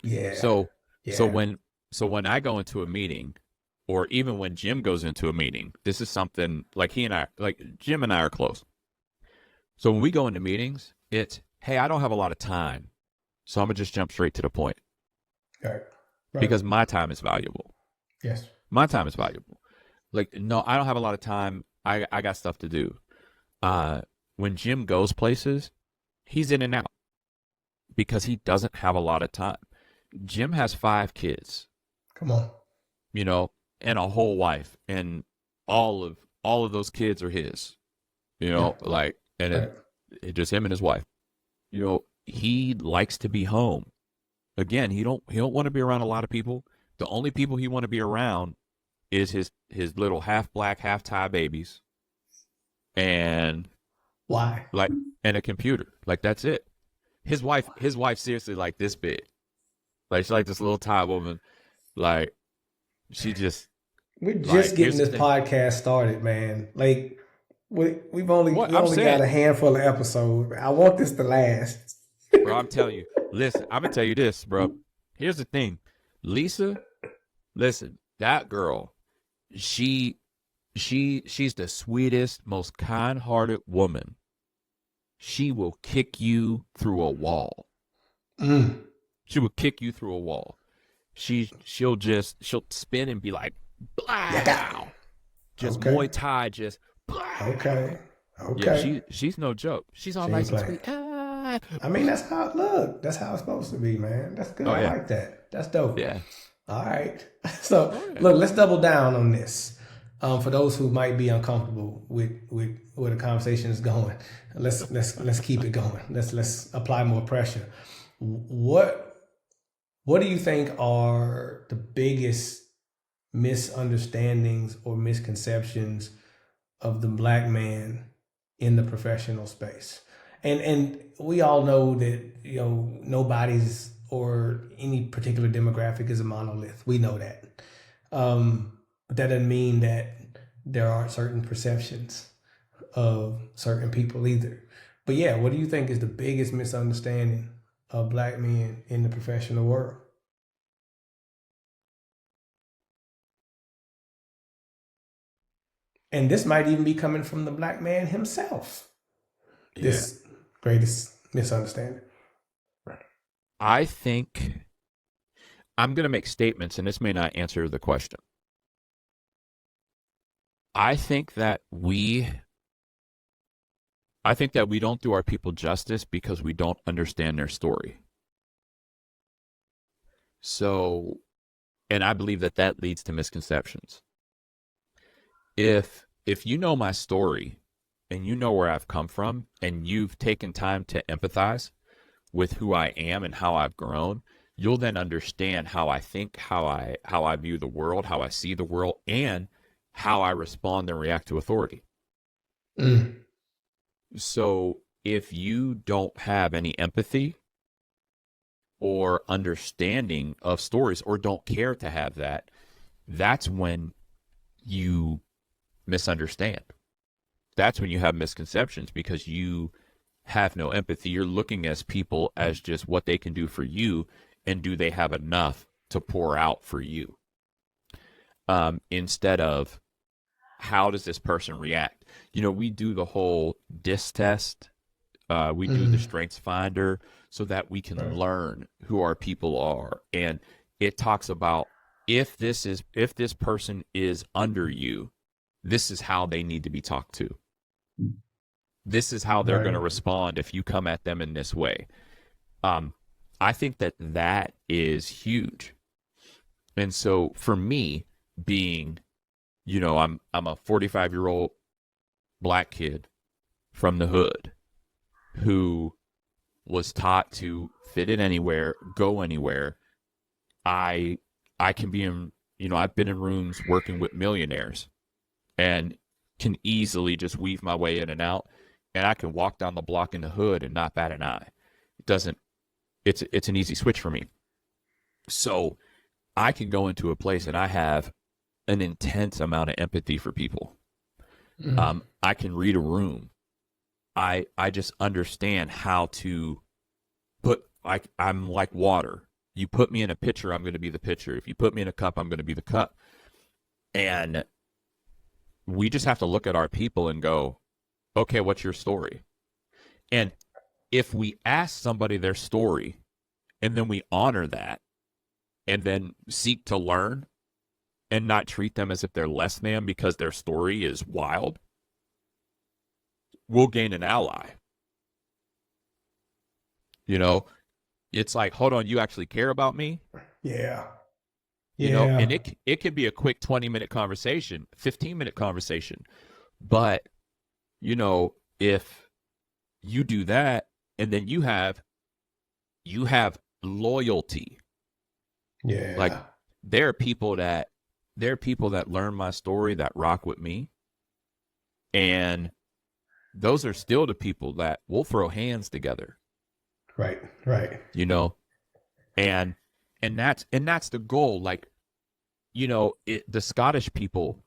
A: yeah,
B: So, so
A: yeah,
B: when so when I go into a meeting, or even when Jim goes into a meeting, this is something like Jim and I are close. So when we go into meetings, it's, hey, I don't have a lot of time. So I'm gonna just jump straight to the point
A: right, right,
B: because my time is valuable.
A: yes,
B: My time is valuable. Like, no, I don't have a lot of time. I got stuff to do. When Jim goes places, he's in and out because he doesn't have a lot of time. Jim has 5 kids,
A: come on,
B: you know, and a whole wife, and all of those kids are his,
A: yeah,
B: like, and
A: right,
B: it just him and his wife. He likes to be home. Again, he don't want to be around a lot of people. The only people he want to be around is his little half black, half Thai babies, and
A: why?
B: like and a computer. Like that's it. His wife seriously like this big. Like she's like this little Thai woman. Like she just
A: We're
B: like
A: just getting
B: here's the
A: this
B: thing.
A: podcast started, man. Like we only
B: What
A: we
B: I'm
A: only got
B: saying,
A: a handful of episodes. I want this to last.
B: bro, I'm telling you. Listen, I'm gonna tell you this, bro. Here's the thing. Lisa, listen, that girl, she she's the sweetest, most kind-hearted woman. She will kick you through a wall.
A: Mm,
B: She will kick you through a wall. She'll spin and be like,
A: yeah.
B: blow. Just
A: Okay.
B: Muay Thai, just
A: Okay.
B: blow. Yeah,
A: Okay.
B: she's no joke. She's all
A: She ain't
B: nice and
A: playing.
B: sweet. Ah.
A: I mean, that's how it look. That's how it's supposed to be, man. That's good.
B: Oh
A: I
B: yeah,
A: like that. That's dope.
B: yeah,
A: All right. So
B: oh yeah.
A: look, let's double down on this. For those who might be uncomfortable with where the conversation is going, let's keep it going. Let's apply more pressure. What what do you think are the biggest misunderstandings or misconceptions of the black man in the professional space? And we all know that nobody's or any particular demographic is a monolith. We know that, but that doesn't mean that there aren't certain perceptions of certain people either. But yeah, what do you think is the biggest misunderstanding of black men in the professional world? And this might even be coming from the black man himself.
B: Yeah.
A: This greatest misunderstanding.
B: I think I'm gonna make statements, and this may not answer the question. I think that we I think that we don't do our people justice because we don't understand their story. So, and I believe that that leads to misconceptions. If you know my story and you know where I've come from and you've taken time to empathize with who I am and how I've grown, you'll then understand how I think, how I view the world, how I see the world, and how I respond and react to authority.
A: Mm,
B: So if you don't have any empathy or understanding of stories or don't care to have that, that's when you misunderstand. That's when you have misconceptions because you have no empathy. You're looking at people as just what they can do for you, and do they have enough to pour out for you? Instead of how does this person react? We do the whole DIS test. We do the
A: mm,
B: Strengths Finder so that we can
A: right.
B: learn who our people are, and it talks about if this person is under you, this is how they need to be talked to. This is how they're going
A: Right.
B: to respond if you come at them in this way. Um, I think that that is huge. And so for me, being, I'm a 45-year-old black kid from the hood who was taught to fit in anywhere, go anywhere, I I can be in, I've been in rooms working with millionaires and can easily just weave my way in and out, and I can walk down the block in the hood and not bat an eye. It doesn't it's an easy switch for me. So I can go into a place and I have an intense amount of empathy for people.
A: Mm.
B: I can read a room. I just understand how to put, like, I'm like water. You put me in a pitcher, I'm going to be the pitcher. If you put me in a cup, I'm going to be the cup. And we just have to look at our people and go, okay, what's your story? And if we ask somebody their story and then we honor that and then seek to learn and not treat them as if they're less than because their story is wild, we'll gain an ally. You know, it's like, hold on, you actually care about me?
A: Yeah.
B: And
A: Yeah.
B: it could be a quick 20-minute conversation, 15-minute conversation. But, if you do that and then you have loyalty. Like,
A: Yeah.
B: there are people that learn my story that rock with me, and those are still the people that will throw hands together,
A: Right. Right.
B: you know, and that's the goal. Like, the Scottish people,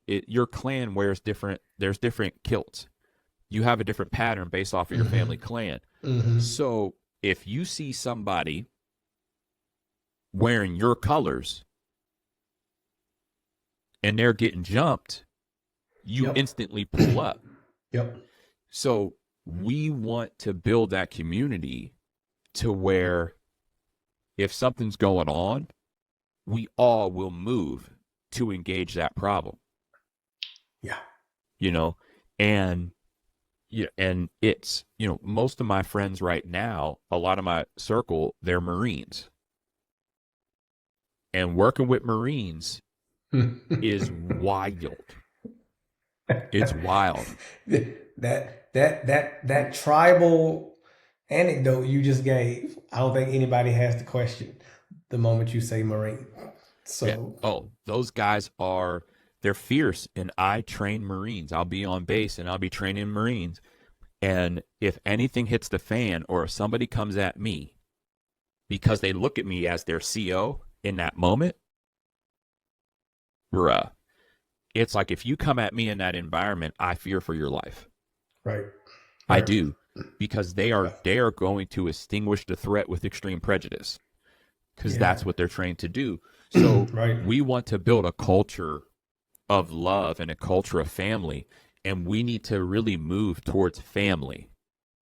B: your clan wears different. There's different kilts. You have a different pattern based off of your
A: Mm-hmm.
B: family clan.
A: Mm-hmm.
B: So if you see somebody wearing your colors and they're getting jumped, you
A: Yep.
B: instantly pull up.
A: Yep.
B: So we want to build that community to where if something's going on, we all will move to engage that problem,
A: Yeah.
B: you know, and and it's, most of my friends right now, a lot of my circle, they're Marines, and working with Marines is wild. It's wild.
A: That tribal anecdote you just gave, I don't think anybody has to question the moment you say Marine.
B: Yeah.
A: So
B: Oh, those guys they're fierce, and I train Marines. I'll be on base and I'll be training Marines. And if anything hits the fan or if somebody comes at me because they look at me as their CO in that moment, bruh, it's like if you come at me in that environment, I fear for your life.
A: right.
B: I
A: Right.
B: do, because they are going to extinguish the threat with extreme prejudice, because
A: Yeah.
B: that's what they're trained to do. So
A: Right.
B: we want to build a culture of love and a culture of family, and we need to really move towards family.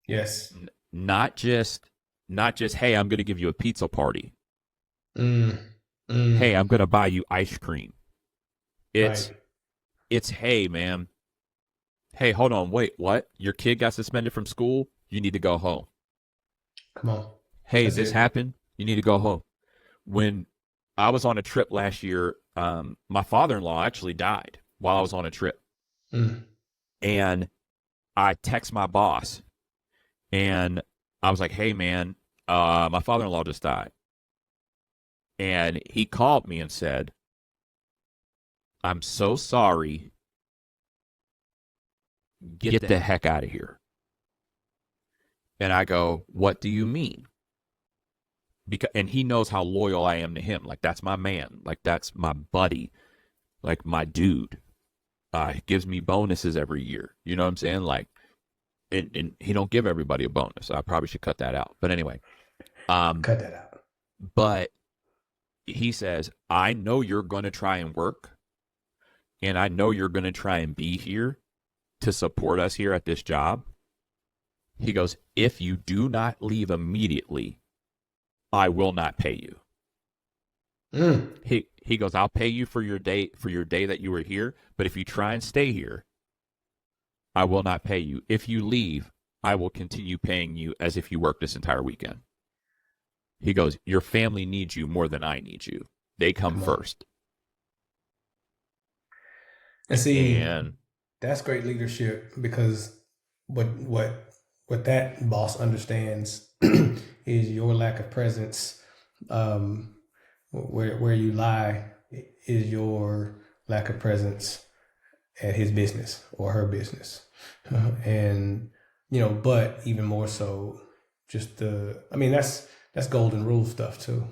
A: Yes.
B: Not just, hey, I'm going to give you a pizza party.
A: Mm. Mm.
B: Hey, I'm going to buy you ice cream.
A: Right.
B: It's hey, man. Hey, hold on, wait, what? Your kid got suspended from school? You need to go home.
A: Come on.
B: Hey,
A: That's
B: this
A: it.
B: happened? You need to go home. When I was on a trip last year, my father-in-law actually died while I was on a trip.
A: Mm.
B: And I text my boss and I was like, hey, man, my father-in-law just died. And he called me and said, I'm so sorry. Get the heck out of here. And I go, what do you mean? And he knows how loyal I am to him. Like, that's my man. Like, that's my buddy. Like, my dude. He gives me bonuses every year. You know what I'm saying? Like, and he don't give everybody a bonus. I probably should cut that out. But anyway,
A: Cut that out.
B: but he says, I know you're going to try and work, and I know you're going to try and be here to support us here at this job. He goes, if you do not leave immediately, I will not pay you.
A: Mm.
B: He goes, I'll pay you for your day that you were here, but if you try and stay here, I will not pay you. If you leave, I will continue paying you as if you worked this entire weekend. He goes, your family needs you more than I need you. They come
A: Come on.
B: first.
A: And see,
B: And
A: that's great leadership because what that boss understands is your lack of presence Um, where you lie is your lack of presence at his business or her business, and but even more so, just I mean, that's golden rule stuff too,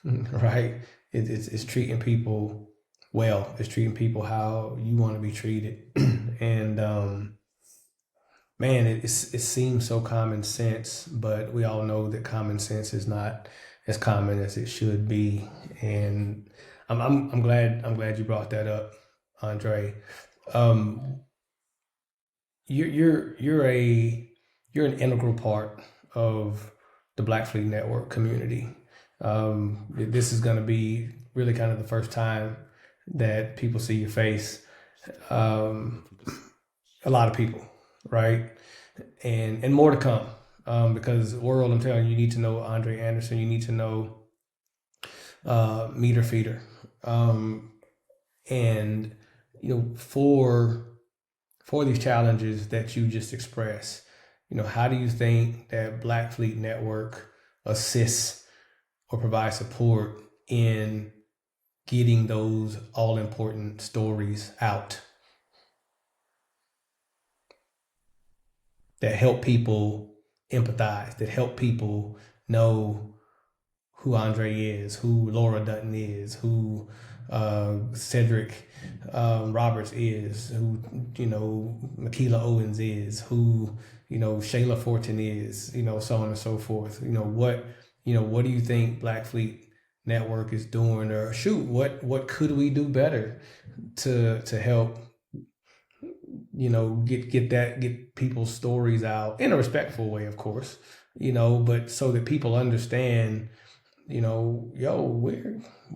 A: right? It's treating people well. It's treating people how you want to be treated, and man, it seems so common sense, but we all know that common sense is not as common as it should be. And I'm glad you brought that up, Andre. Um, you're an integral part of the Black Fleet Network community. This is going to be really kind of the first time that people see your face. Um, a lot of people, right? And more to come. Because world, I'm telling you, you need to know Andre Anderson. You need to know Meter Feeder, and for these challenges that you just expressed, how do you think that Black Fleet Network assists or provides support in getting those all important stories out that help people empathize, that help people know who Andre is, who Laura Dutton is, who Cedric Roberts is, who Makila Owens is, who Shayla Fortin is, so on and so forth. What do you think Black Fleet Network is doing, or shoot, what could we do better to help get people's stories out in a respectful way, of course, but so that people understand, yo,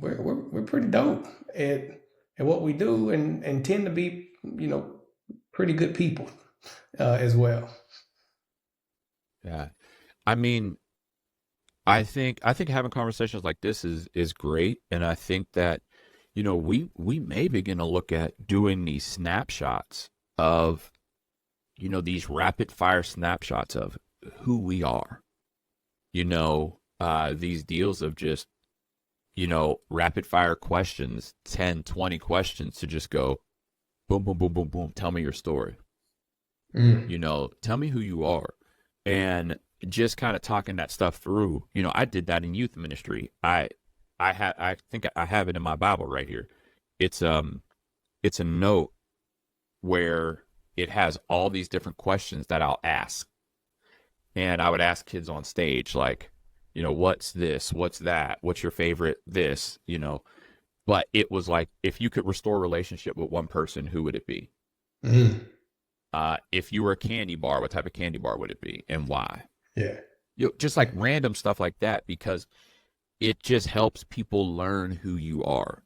A: we're pretty dope at what we do, and tend to be, pretty good people as well.
B: Yeah. I mean, I think having conversations like this is great, and I think that we may begin to look at doing these snapshots of these rapid fire snapshots of who we are. These deals of just rapid fire questions, 10, 20 questions to just go boom, boom, boom, boom, boom. Tell me your story.
A: Mm.
B: Tell me who you are, and just kind of talking that stuff through. I did that in youth ministry. I think I have it in my Bible right here. It's it's a note where it has all these different questions that I'll ask, and I would ask kids on stage like, what's this, what's that, what's your favorite this, But it was like, if you could restore a relationship with one person, who would it be?
A: Mm.
B: If you were a candy bar, what type of candy bar would it be, and why?
A: Yeah.
B: Just like random stuff like that, because it just helps people learn who you are.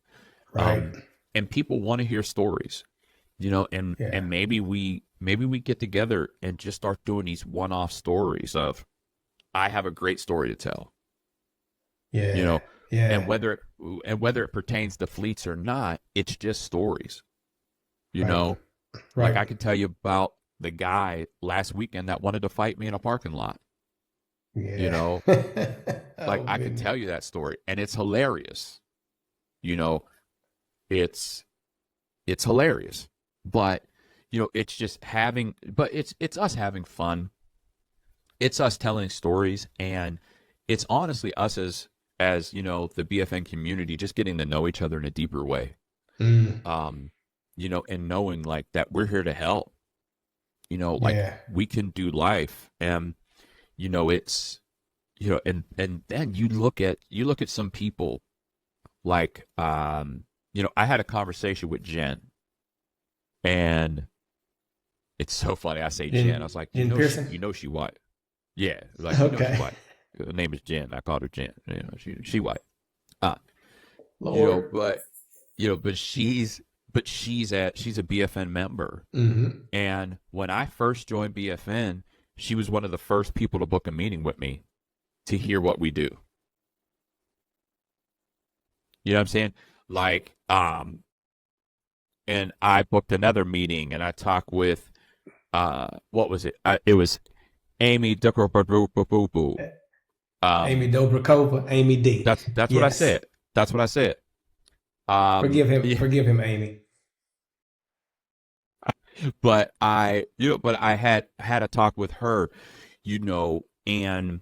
A: Right.
B: Um, and people want to hear stories, and
A: Yeah.
B: maybe we get together and just start doing these one-off stories of, I have a great story to tell, you
A: Yeah.
B: know, and
A: Yeah.
B: whether it pertains to fleets or not, it's just stories, you
A: Right.
B: know. Like,
A: Right.
B: I could tell you about the guy last weekend that wanted to fight me in a parking lot, you
A: Yeah.
B: know. Like,
A: Oh
B: I could
A: goodness.
B: tell you that story, and it's hilarious, you know. It's it's hilarious, but it's just having, but it's us having fun. It's us telling stories, and it's honestly us as the BFN community, just getting to know each other in a deeper way.
A: Mm.
B: um and knowing like that we're here to help, like
A: Yeah.
B: we can do life. And it's and then you look at some people like, I had a conversation with Jen, and it's so funny. I say Jen, I was like,
A: Jen Pearson.
B: she white. Yeah, like, she
A: Okay.
B: white. Her name is Jen. I called her Jen. She white. Uh,
A: Lord.
B: but she's a BFN member.
A: Mm-hmm.
B: And when I first joined BFN, she was one of the first people to book a meeting with me to hear what we do. You know what I'm saying? Like, and I booked another meeting, and I talked with, what was it? It was Amy Ducker. Um,
A: Amy Dobrakova, Amy D.
B: that's what I
A: Yes.
B: said. That's what I said.
A: Forgive him.
B: Yeah,
A: Forgive him, Amy.
B: but I had a talk with her, and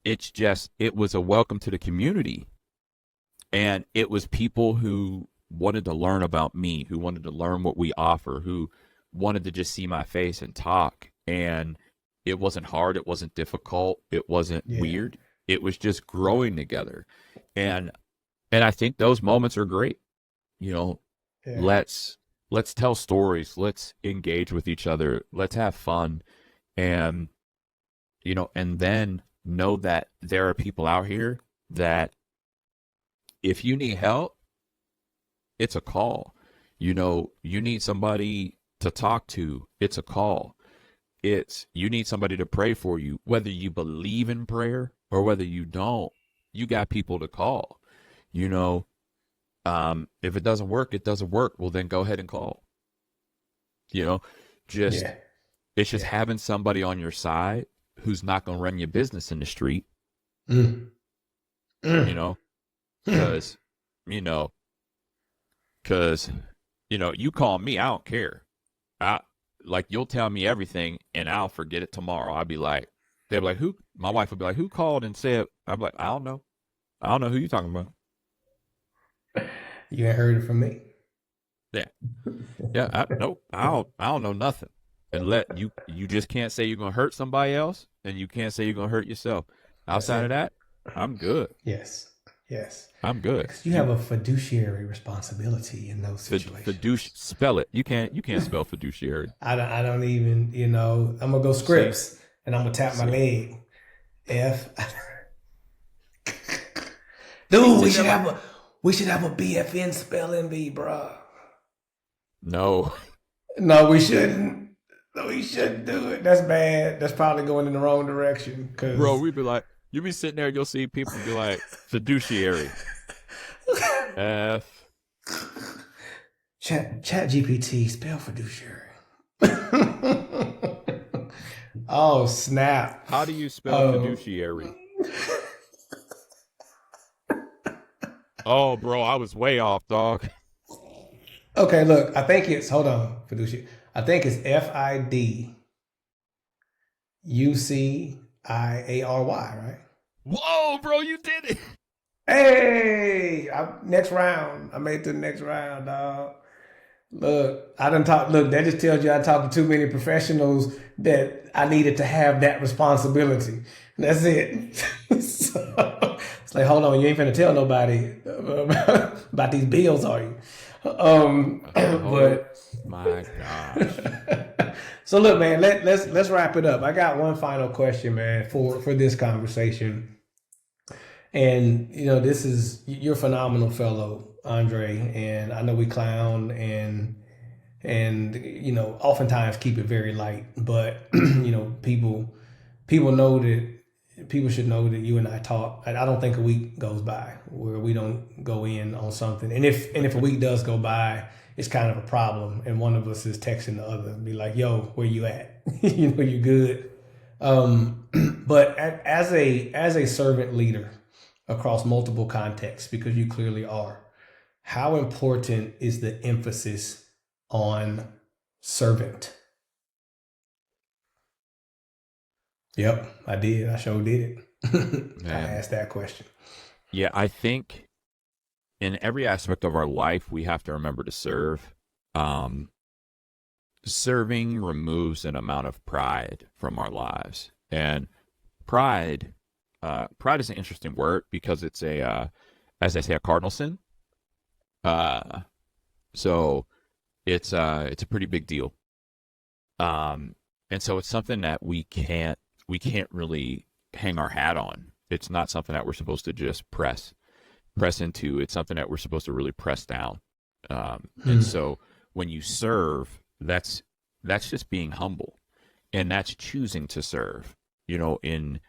B: it was a welcome to the community, and it was people who wanted to learn about me, who wanted to learn what we offer, who wanted to just see my face and talk. And it wasn't hard, it wasn't difficult, it wasn't
A: Yeah.
B: weird. It was just growing together. And I think those moments are great. You know,
A: Yeah.
B: let's tell stories, let's engage with each other, let's have fun, and and then know that there are people out here that if you need help, it's a call. You need somebody to talk to, it's a call. It's you need somebody to pray for you, whether you believe in prayer or whether you don't. You got people to call. You know, if it doesn't work, it doesn't work. Well, then go ahead and call. You know, just
A: Yeah.
B: it's just
A: Yeah.
B: having somebody on your side who's not going to run your business in the street.
A: Mm.
B: You
A: Mm.
B: know,
A: Mm.
B: because you know, because you call me, I don't care. I like you'll tell me everything and I'll forget it tomorrow. They'll be like, who? My wife will be like, who called and said? I'm like, I don't know. I don't know who you talking about.
A: You ain't heard it from me.
B: Yeah, yeah. Nope. I don't know nothing. And you just can't say you're gonna hurt somebody else, and you can't say you're gonna hurt yourself.
A: That's
B: Outside of
A: it.
B: that, I'm good.
A: Yes. Yes.
B: I'm good.
A: Because you have a fiduciary responsibility in those
B: Fiduciary.
A: situations.
B: Spell it. You can't spell fiduciary.
A: I don't even, I'm gonna go
B: See,
A: scripts and I'm gonna tap my
B: see.
A: leg. F.
B: You be
A: Dude,
B: sitting there like,
A: we should have a BFN spelling bee, bro.
B: no,
A: No, we shouldn't. No, we shouldn't do it. That's bad. That's probably going in the wrong direction.
B: bro.
A: Cause
B: We'd be like, you be sitting there, you'll see people be like fiduciary. F.
A: Chat GPT spell fiduciary. Oh snap.
B: How do you spell
A: Oh.
B: fiduciary? Oh, bro, I was way off, dog.
A: Okay, look. I think it's hold on, fiduciary. I think it's FIDUCIARY, right?
B: Whoa, bro, you did it.
A: Hey, next round. I made it to the next round, dog. Look, I didn't talk. Look, that just tells you I talked to too many professionals that I needed to have that responsibility. That's it. So, it's like, hold on, you ain't finna tell nobody about these bills, are you?
B: Oh
A: But
B: my gosh.
A: so look, man, let's wrap it up. I got one final question, man, for this conversation. And this is you're a phenomenal fellow, Andre, and I know we clown and oftentimes keep it very light, but people know that people should know that you and I talk. I don't think a week goes by where we don't go in on something. And if a week does go by, it's kind of a problem, and one of us is texting the other and be like, "Yo, where you at? You good?" But as a servant leader across multiple contexts, because you clearly are, how important is the emphasis on servant? Yep, I did. I sure did it. I
B: Man.
A: asked that question.
B: Yeah, I think in every aspect of our life, we have to remember to serve. Um, Serving removes an amount of pride from our lives. And pride, pride is an interesting word because it's as I say, a cardinal sin. Uh, so it's a pretty big deal. And so it's something that we can't really hang our hat on. It's not something that we're supposed to just press into. It's something that we're supposed to really press down. And
A: Hmm.
B: so when you serve, that's just being humble, and that's choosing to serve. In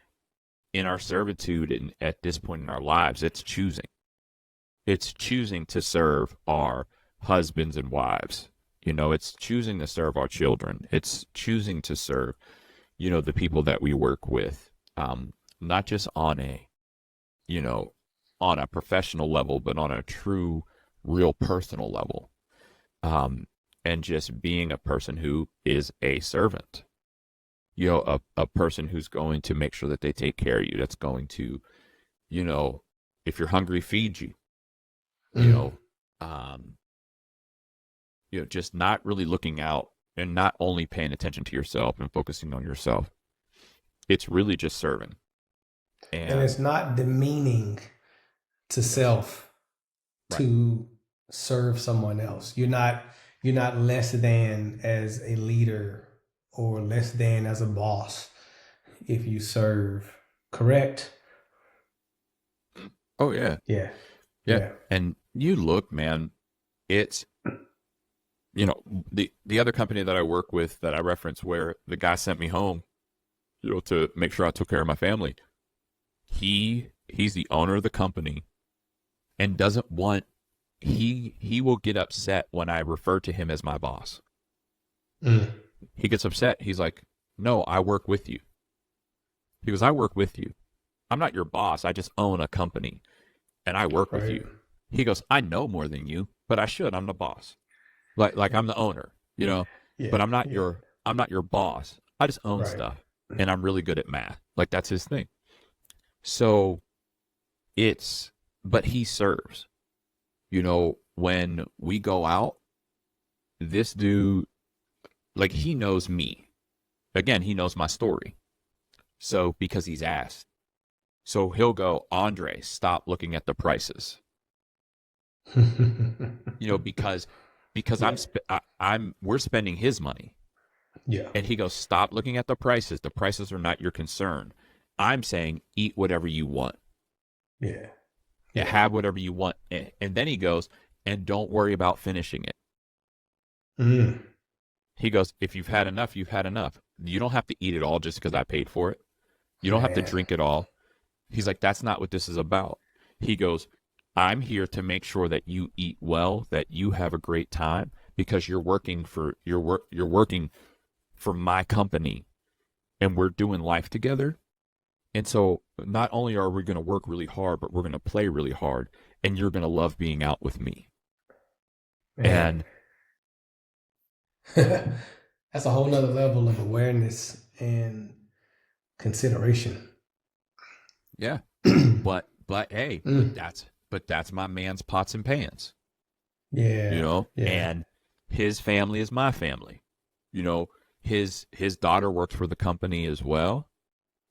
B: our servitude and at this point in our lives, it's choosing. It's choosing to serve our husbands and wives. It's choosing to serve our children. It's choosing to serve, the people that we work with. on a, you know, on a professional level, but on a true, real personal level. And just being a person who is a servant, a person who's going to make sure that they take care of you, that's going to, you know, if you're hungry, feed you, you
A: Mm.
B: know, um, just not really looking out and not only paying attention to yourself and focusing on yourself. It's really just serving.
A: And it's
B: And
A: not demeaning to
B: yes,
A: self
B: right.
A: to serve someone else. You're not less than as a leader or less than as a boss if you serve. Correct?
B: Oh yeah.
A: Yeah.
B: Yeah.
A: Yeah.
B: And you look, man, it's, the other company that I work with that I reference where the guy sent me home, to make sure I took care of my family. He's the owner of the company and doesn't want he will get upset when I refer to him as my boss.
A: Mm.
B: He gets upset. He's like, "No, I work with you." He goes, "I work with you. I'm not your boss. I just own a company and I work with
A: Right.
B: you." He goes, "I know more than you, but I should. I'm the boss. Like I'm the owner,
A: Yeah.
B: but
A: Yeah.
B: I'm not your boss. I just own
A: Right.
B: stuff and I'm really good at math." Like that's his thing. So it's but he serves. When we go out, this dude, like, he knows me. Again, he knows my story. So because he's asked. So he'll go, "Andre, stop looking at the prices." Because
A: Yeah.
B: we're spending his money.
A: Yeah.
B: And he goes, "Stop looking at the prices. The prices are not your concern. I'm saying eat whatever you want.
A: Yeah.
B: And
A: Yeah.
B: have whatever you want." And then he goes, "And don't worry about finishing it."
A: Mm.
B: He goes, "If you've had enough, you've had enough. You don't have to eat it all just because I paid for it. You don't have to
A: Man.
B: drink it all." He's like, "That's not what this is about." He goes, "I'm here to make sure that you eat well, that you have a great time because you're working for my company and we're doing life together. And so not only are we going to work really hard, but we're going to play really hard and you're going to love being out with me."
A: Man.
B: And
A: That's a whole nother level of awareness and consideration.
B: yeah, but hey,
A: Mm.
B: but that's my man's pots and pans,
A: Yeah. Yeah.
B: and his family is my family. You know, his daughter works for the company as well.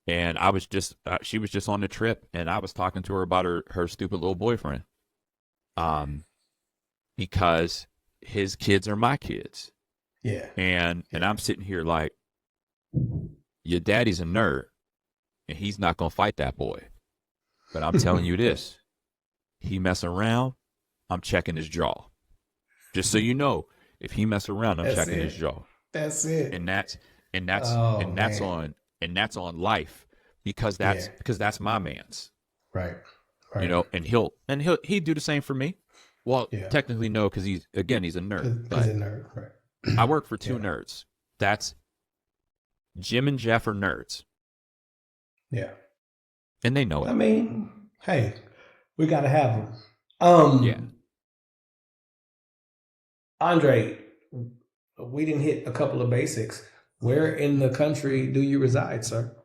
B: And she was just on the trip and I was talking to her about her stupid little boyfriend. Um, because his kids are my kids.
A: Yeah.
B: And
A: Yeah.
B: I'm sitting here like, your daddy's a nerd and he's not going to fight that boy. But I'm telling you this, he mess around, I'm checking his jaw. Just so you know, if he mess around, I'm
A: That's
B: checking his
A: it.
B: jaw.
A: That's it.
B: And that's and that's
A: Oh
B: and that's
A: man.
B: on and that's on life because
A: Yeah.
B: that's my man's.
A: Right. Right.
B: And he'd do the same for me. Well,
A: Yeah.
B: technically no, because he's a nerd.
A: Because
B: But
A: they're nerd. Right.
B: I work for two
A: Yeah.
B: nerds. That's Jim and Jeff are nerds,
A: Yeah.
B: and they know
A: I
B: it.
A: mean, hey, we got to have them.
B: Yeah,
A: Andre, we didn't hit a couple of basics. Where in the country do you reside, sir?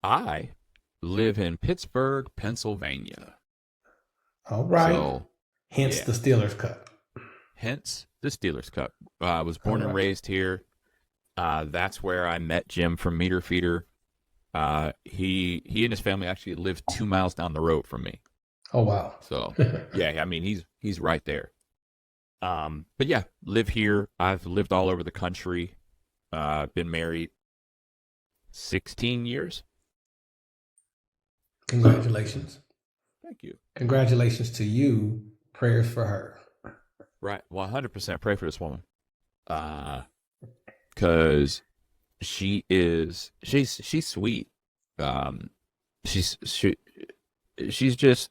B: I live in Pittsburgh, Pennsylvania.
A: All right.
B: So
A: Hence
B: yeah,
A: the Steelers Cup.
B: hence the Steelers Cup. I was
A: All
B: born and
A: right.
B: raised here. That's where I met Jim from Meter Feeder. He and his family actually live 2 miles down the road from me.
A: Oh wow.
B: So yeah, I mean he's right there. But yeah, live here. I've lived all over the country. Been married 16 years. So
A: Congratulations.
B: thank you.
A: Congratulations to you. Prayers for her.
B: Right, 100% pray for this woman. Cause she's sweet. Um, she's just,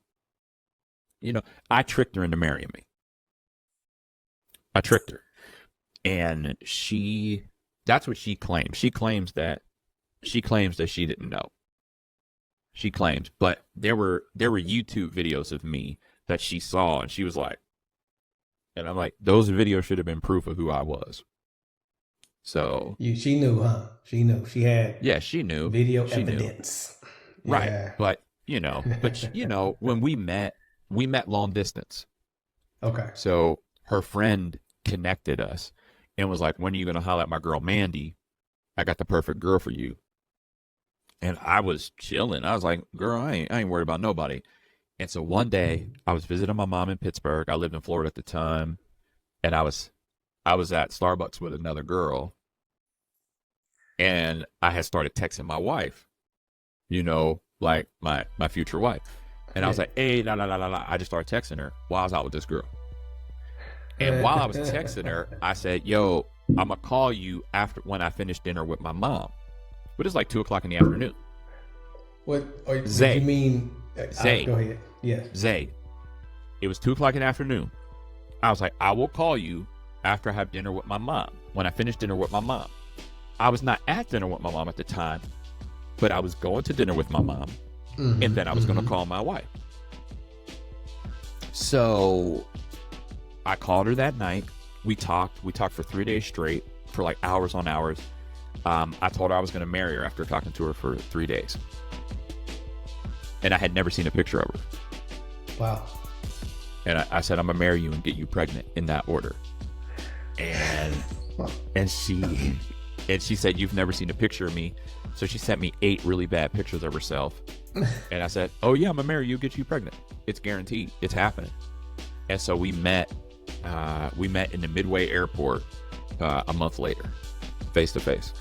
B: I tricked her into marrying me. I tricked her, and that's what she claims. She claims that she didn't know. She claims, but there were YouTube videos of me that she saw, and she was like, and I'm like, those videos should have been proof of who I was. So
A: she knew, huh? She knew. She had
B: yeah, she knew.
A: video
B: She knew.
A: evidence.
B: Right.
A: Yeah.
B: But when we met long distance.
A: Okay.
B: So her friend connected us and was like, when are you going to holler at my girl, Mandy? I got the perfect girl for you. And I was chilling. I was like, girl, I ain't worried about nobody. And so one day I was visiting my mom in Pittsburgh. I lived in Florida at the time. And I was at Starbucks with another girl. And I had started texting my wife, like my future wife. And I was like, hey, la, la, la, la, la. I just started texting her while I was out with this girl. And while I was texting her, I said, yo, I'm going to call you when I finish dinner with my mom. But it's like 2:00 in the afternoon.
A: What?
B: Zay.
A: You mean?
B: Zay.
A: Go ahead. Yeah.
B: Zay. It was 2:00 in the afternoon. I was like, I will call you after I have dinner with my mom. When I finish dinner with my mom. I was not at dinner with my mom at the time, but I was going to dinner with my mom. Mm-hmm, and then I was going to call my wife. So I called her that night. We talked for 3 days straight, for like hours on hours. I told her I was going to marry her after talking to her for 3 days. And I had never seen a picture of her.
A: Wow.
B: And I said, I'm going to marry you and get you pregnant in that order. And she said, you've never seen a picture of me. So she sent me 8 really bad pictures of herself. And I said, oh yeah, I'm going to marry you, get you pregnant. It's guaranteed. It's happening. And so we met in the Midway airport a month later, face to face.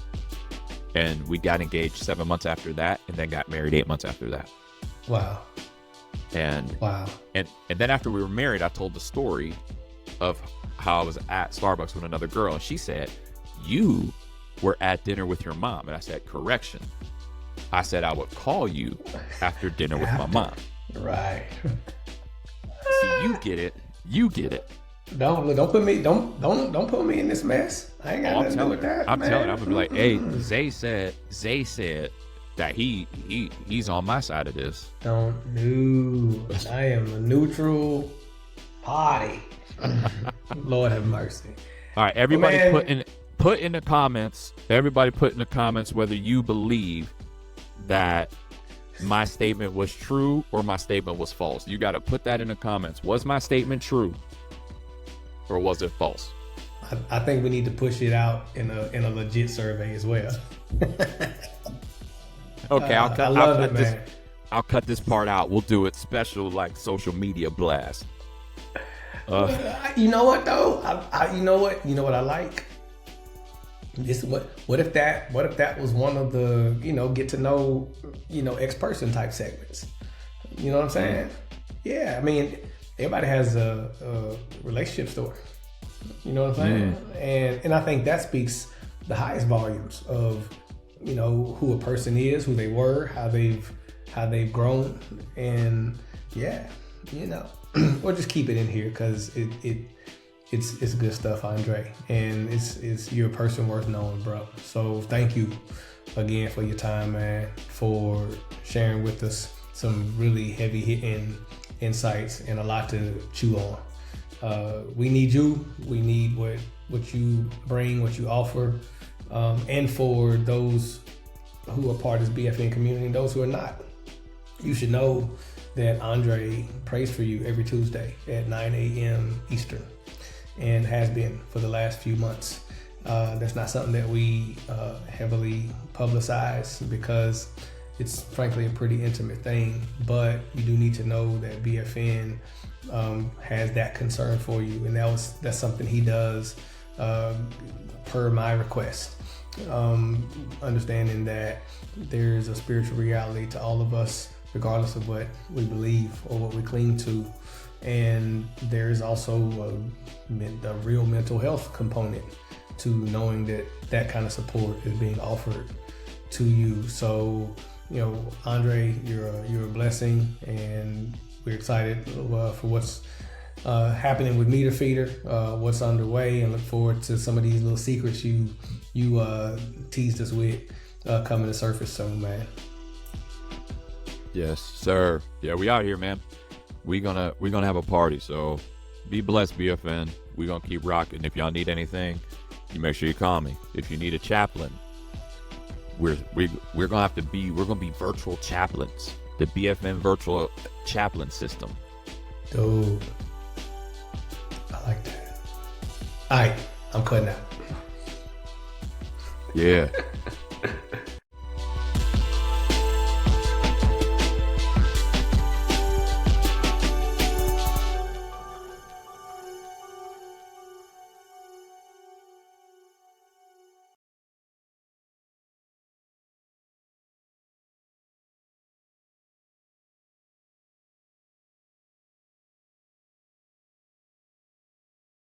B: And we got engaged 7 months after that, and then got married 8 months after that.
A: Wow.
B: And then after we were married, I told the story of how I was at Starbucks with another girl, and she said, you were at dinner with your mom. And I said, correction. I said I would call you after dinner with my mom.
A: Right.
B: See, you get it.
A: Don't put me in this mess. I ain't got nothing to do with that.
B: I'm telling. I'm gonna be like, hey, Zay said that he's on my side of this.
A: Don't do. I am a neutral party. Lord have mercy.
B: All right, everybody put in the comments. Everybody put in the comments whether you believe that my statement was true or my statement was false. You got to put that in the comments. Was my statement true or was it false?
A: I think we need to push it out in a legit survey as well.
B: Okay, I'll cut this part out. We'll do it special, like social media blast.
A: You know what though? You know what I like? This what if that was one of the get to know ex-person type segments. You know what I'm saying? Yeah, I mean everybody has a relationship story. You know what I'm saying? And I think that speaks the highest volumes of who a person is, who they were, how they've grown, and we'll just keep it in here because it's good stuff, Andre, and you're a person worth knowing, bro. So thank you again for your time, man, for sharing with us some really heavy hitting insights and a lot to chew on. We need you. We need what you bring, what you offer, and for those who are part of this BFN community and those who are not, you should know that Andre prays for you every Tuesday at 9 a.m. Eastern. And has been for the last few months. That's not something that we heavily publicize because it's frankly a pretty intimate thing, but you do need to know that BFN has that concern for you, and that's something he does per my request. Understanding that there's a spiritual reality to all of us, regardless of what we believe or what we cling to. And there's also a real mental health component to knowing that kind of support is being offered to you. So, Andre, you're a blessing, and we're excited for what's happening with Meter Feeder, what's underway, and look forward to some of these little secrets you teased us with coming to surface soon, man.
B: Yes, sir. Yeah, we out here, man. We gonna have a party. So be blessed, BFN. We gonna keep rocking. If y'all need anything, you make sure you call me. If you need a chaplain, we're gonna have to be. We're gonna be virtual chaplains. The BFN virtual chaplain system.
A: Dude, I like that. All right, I'm cutting out.
B: Yeah.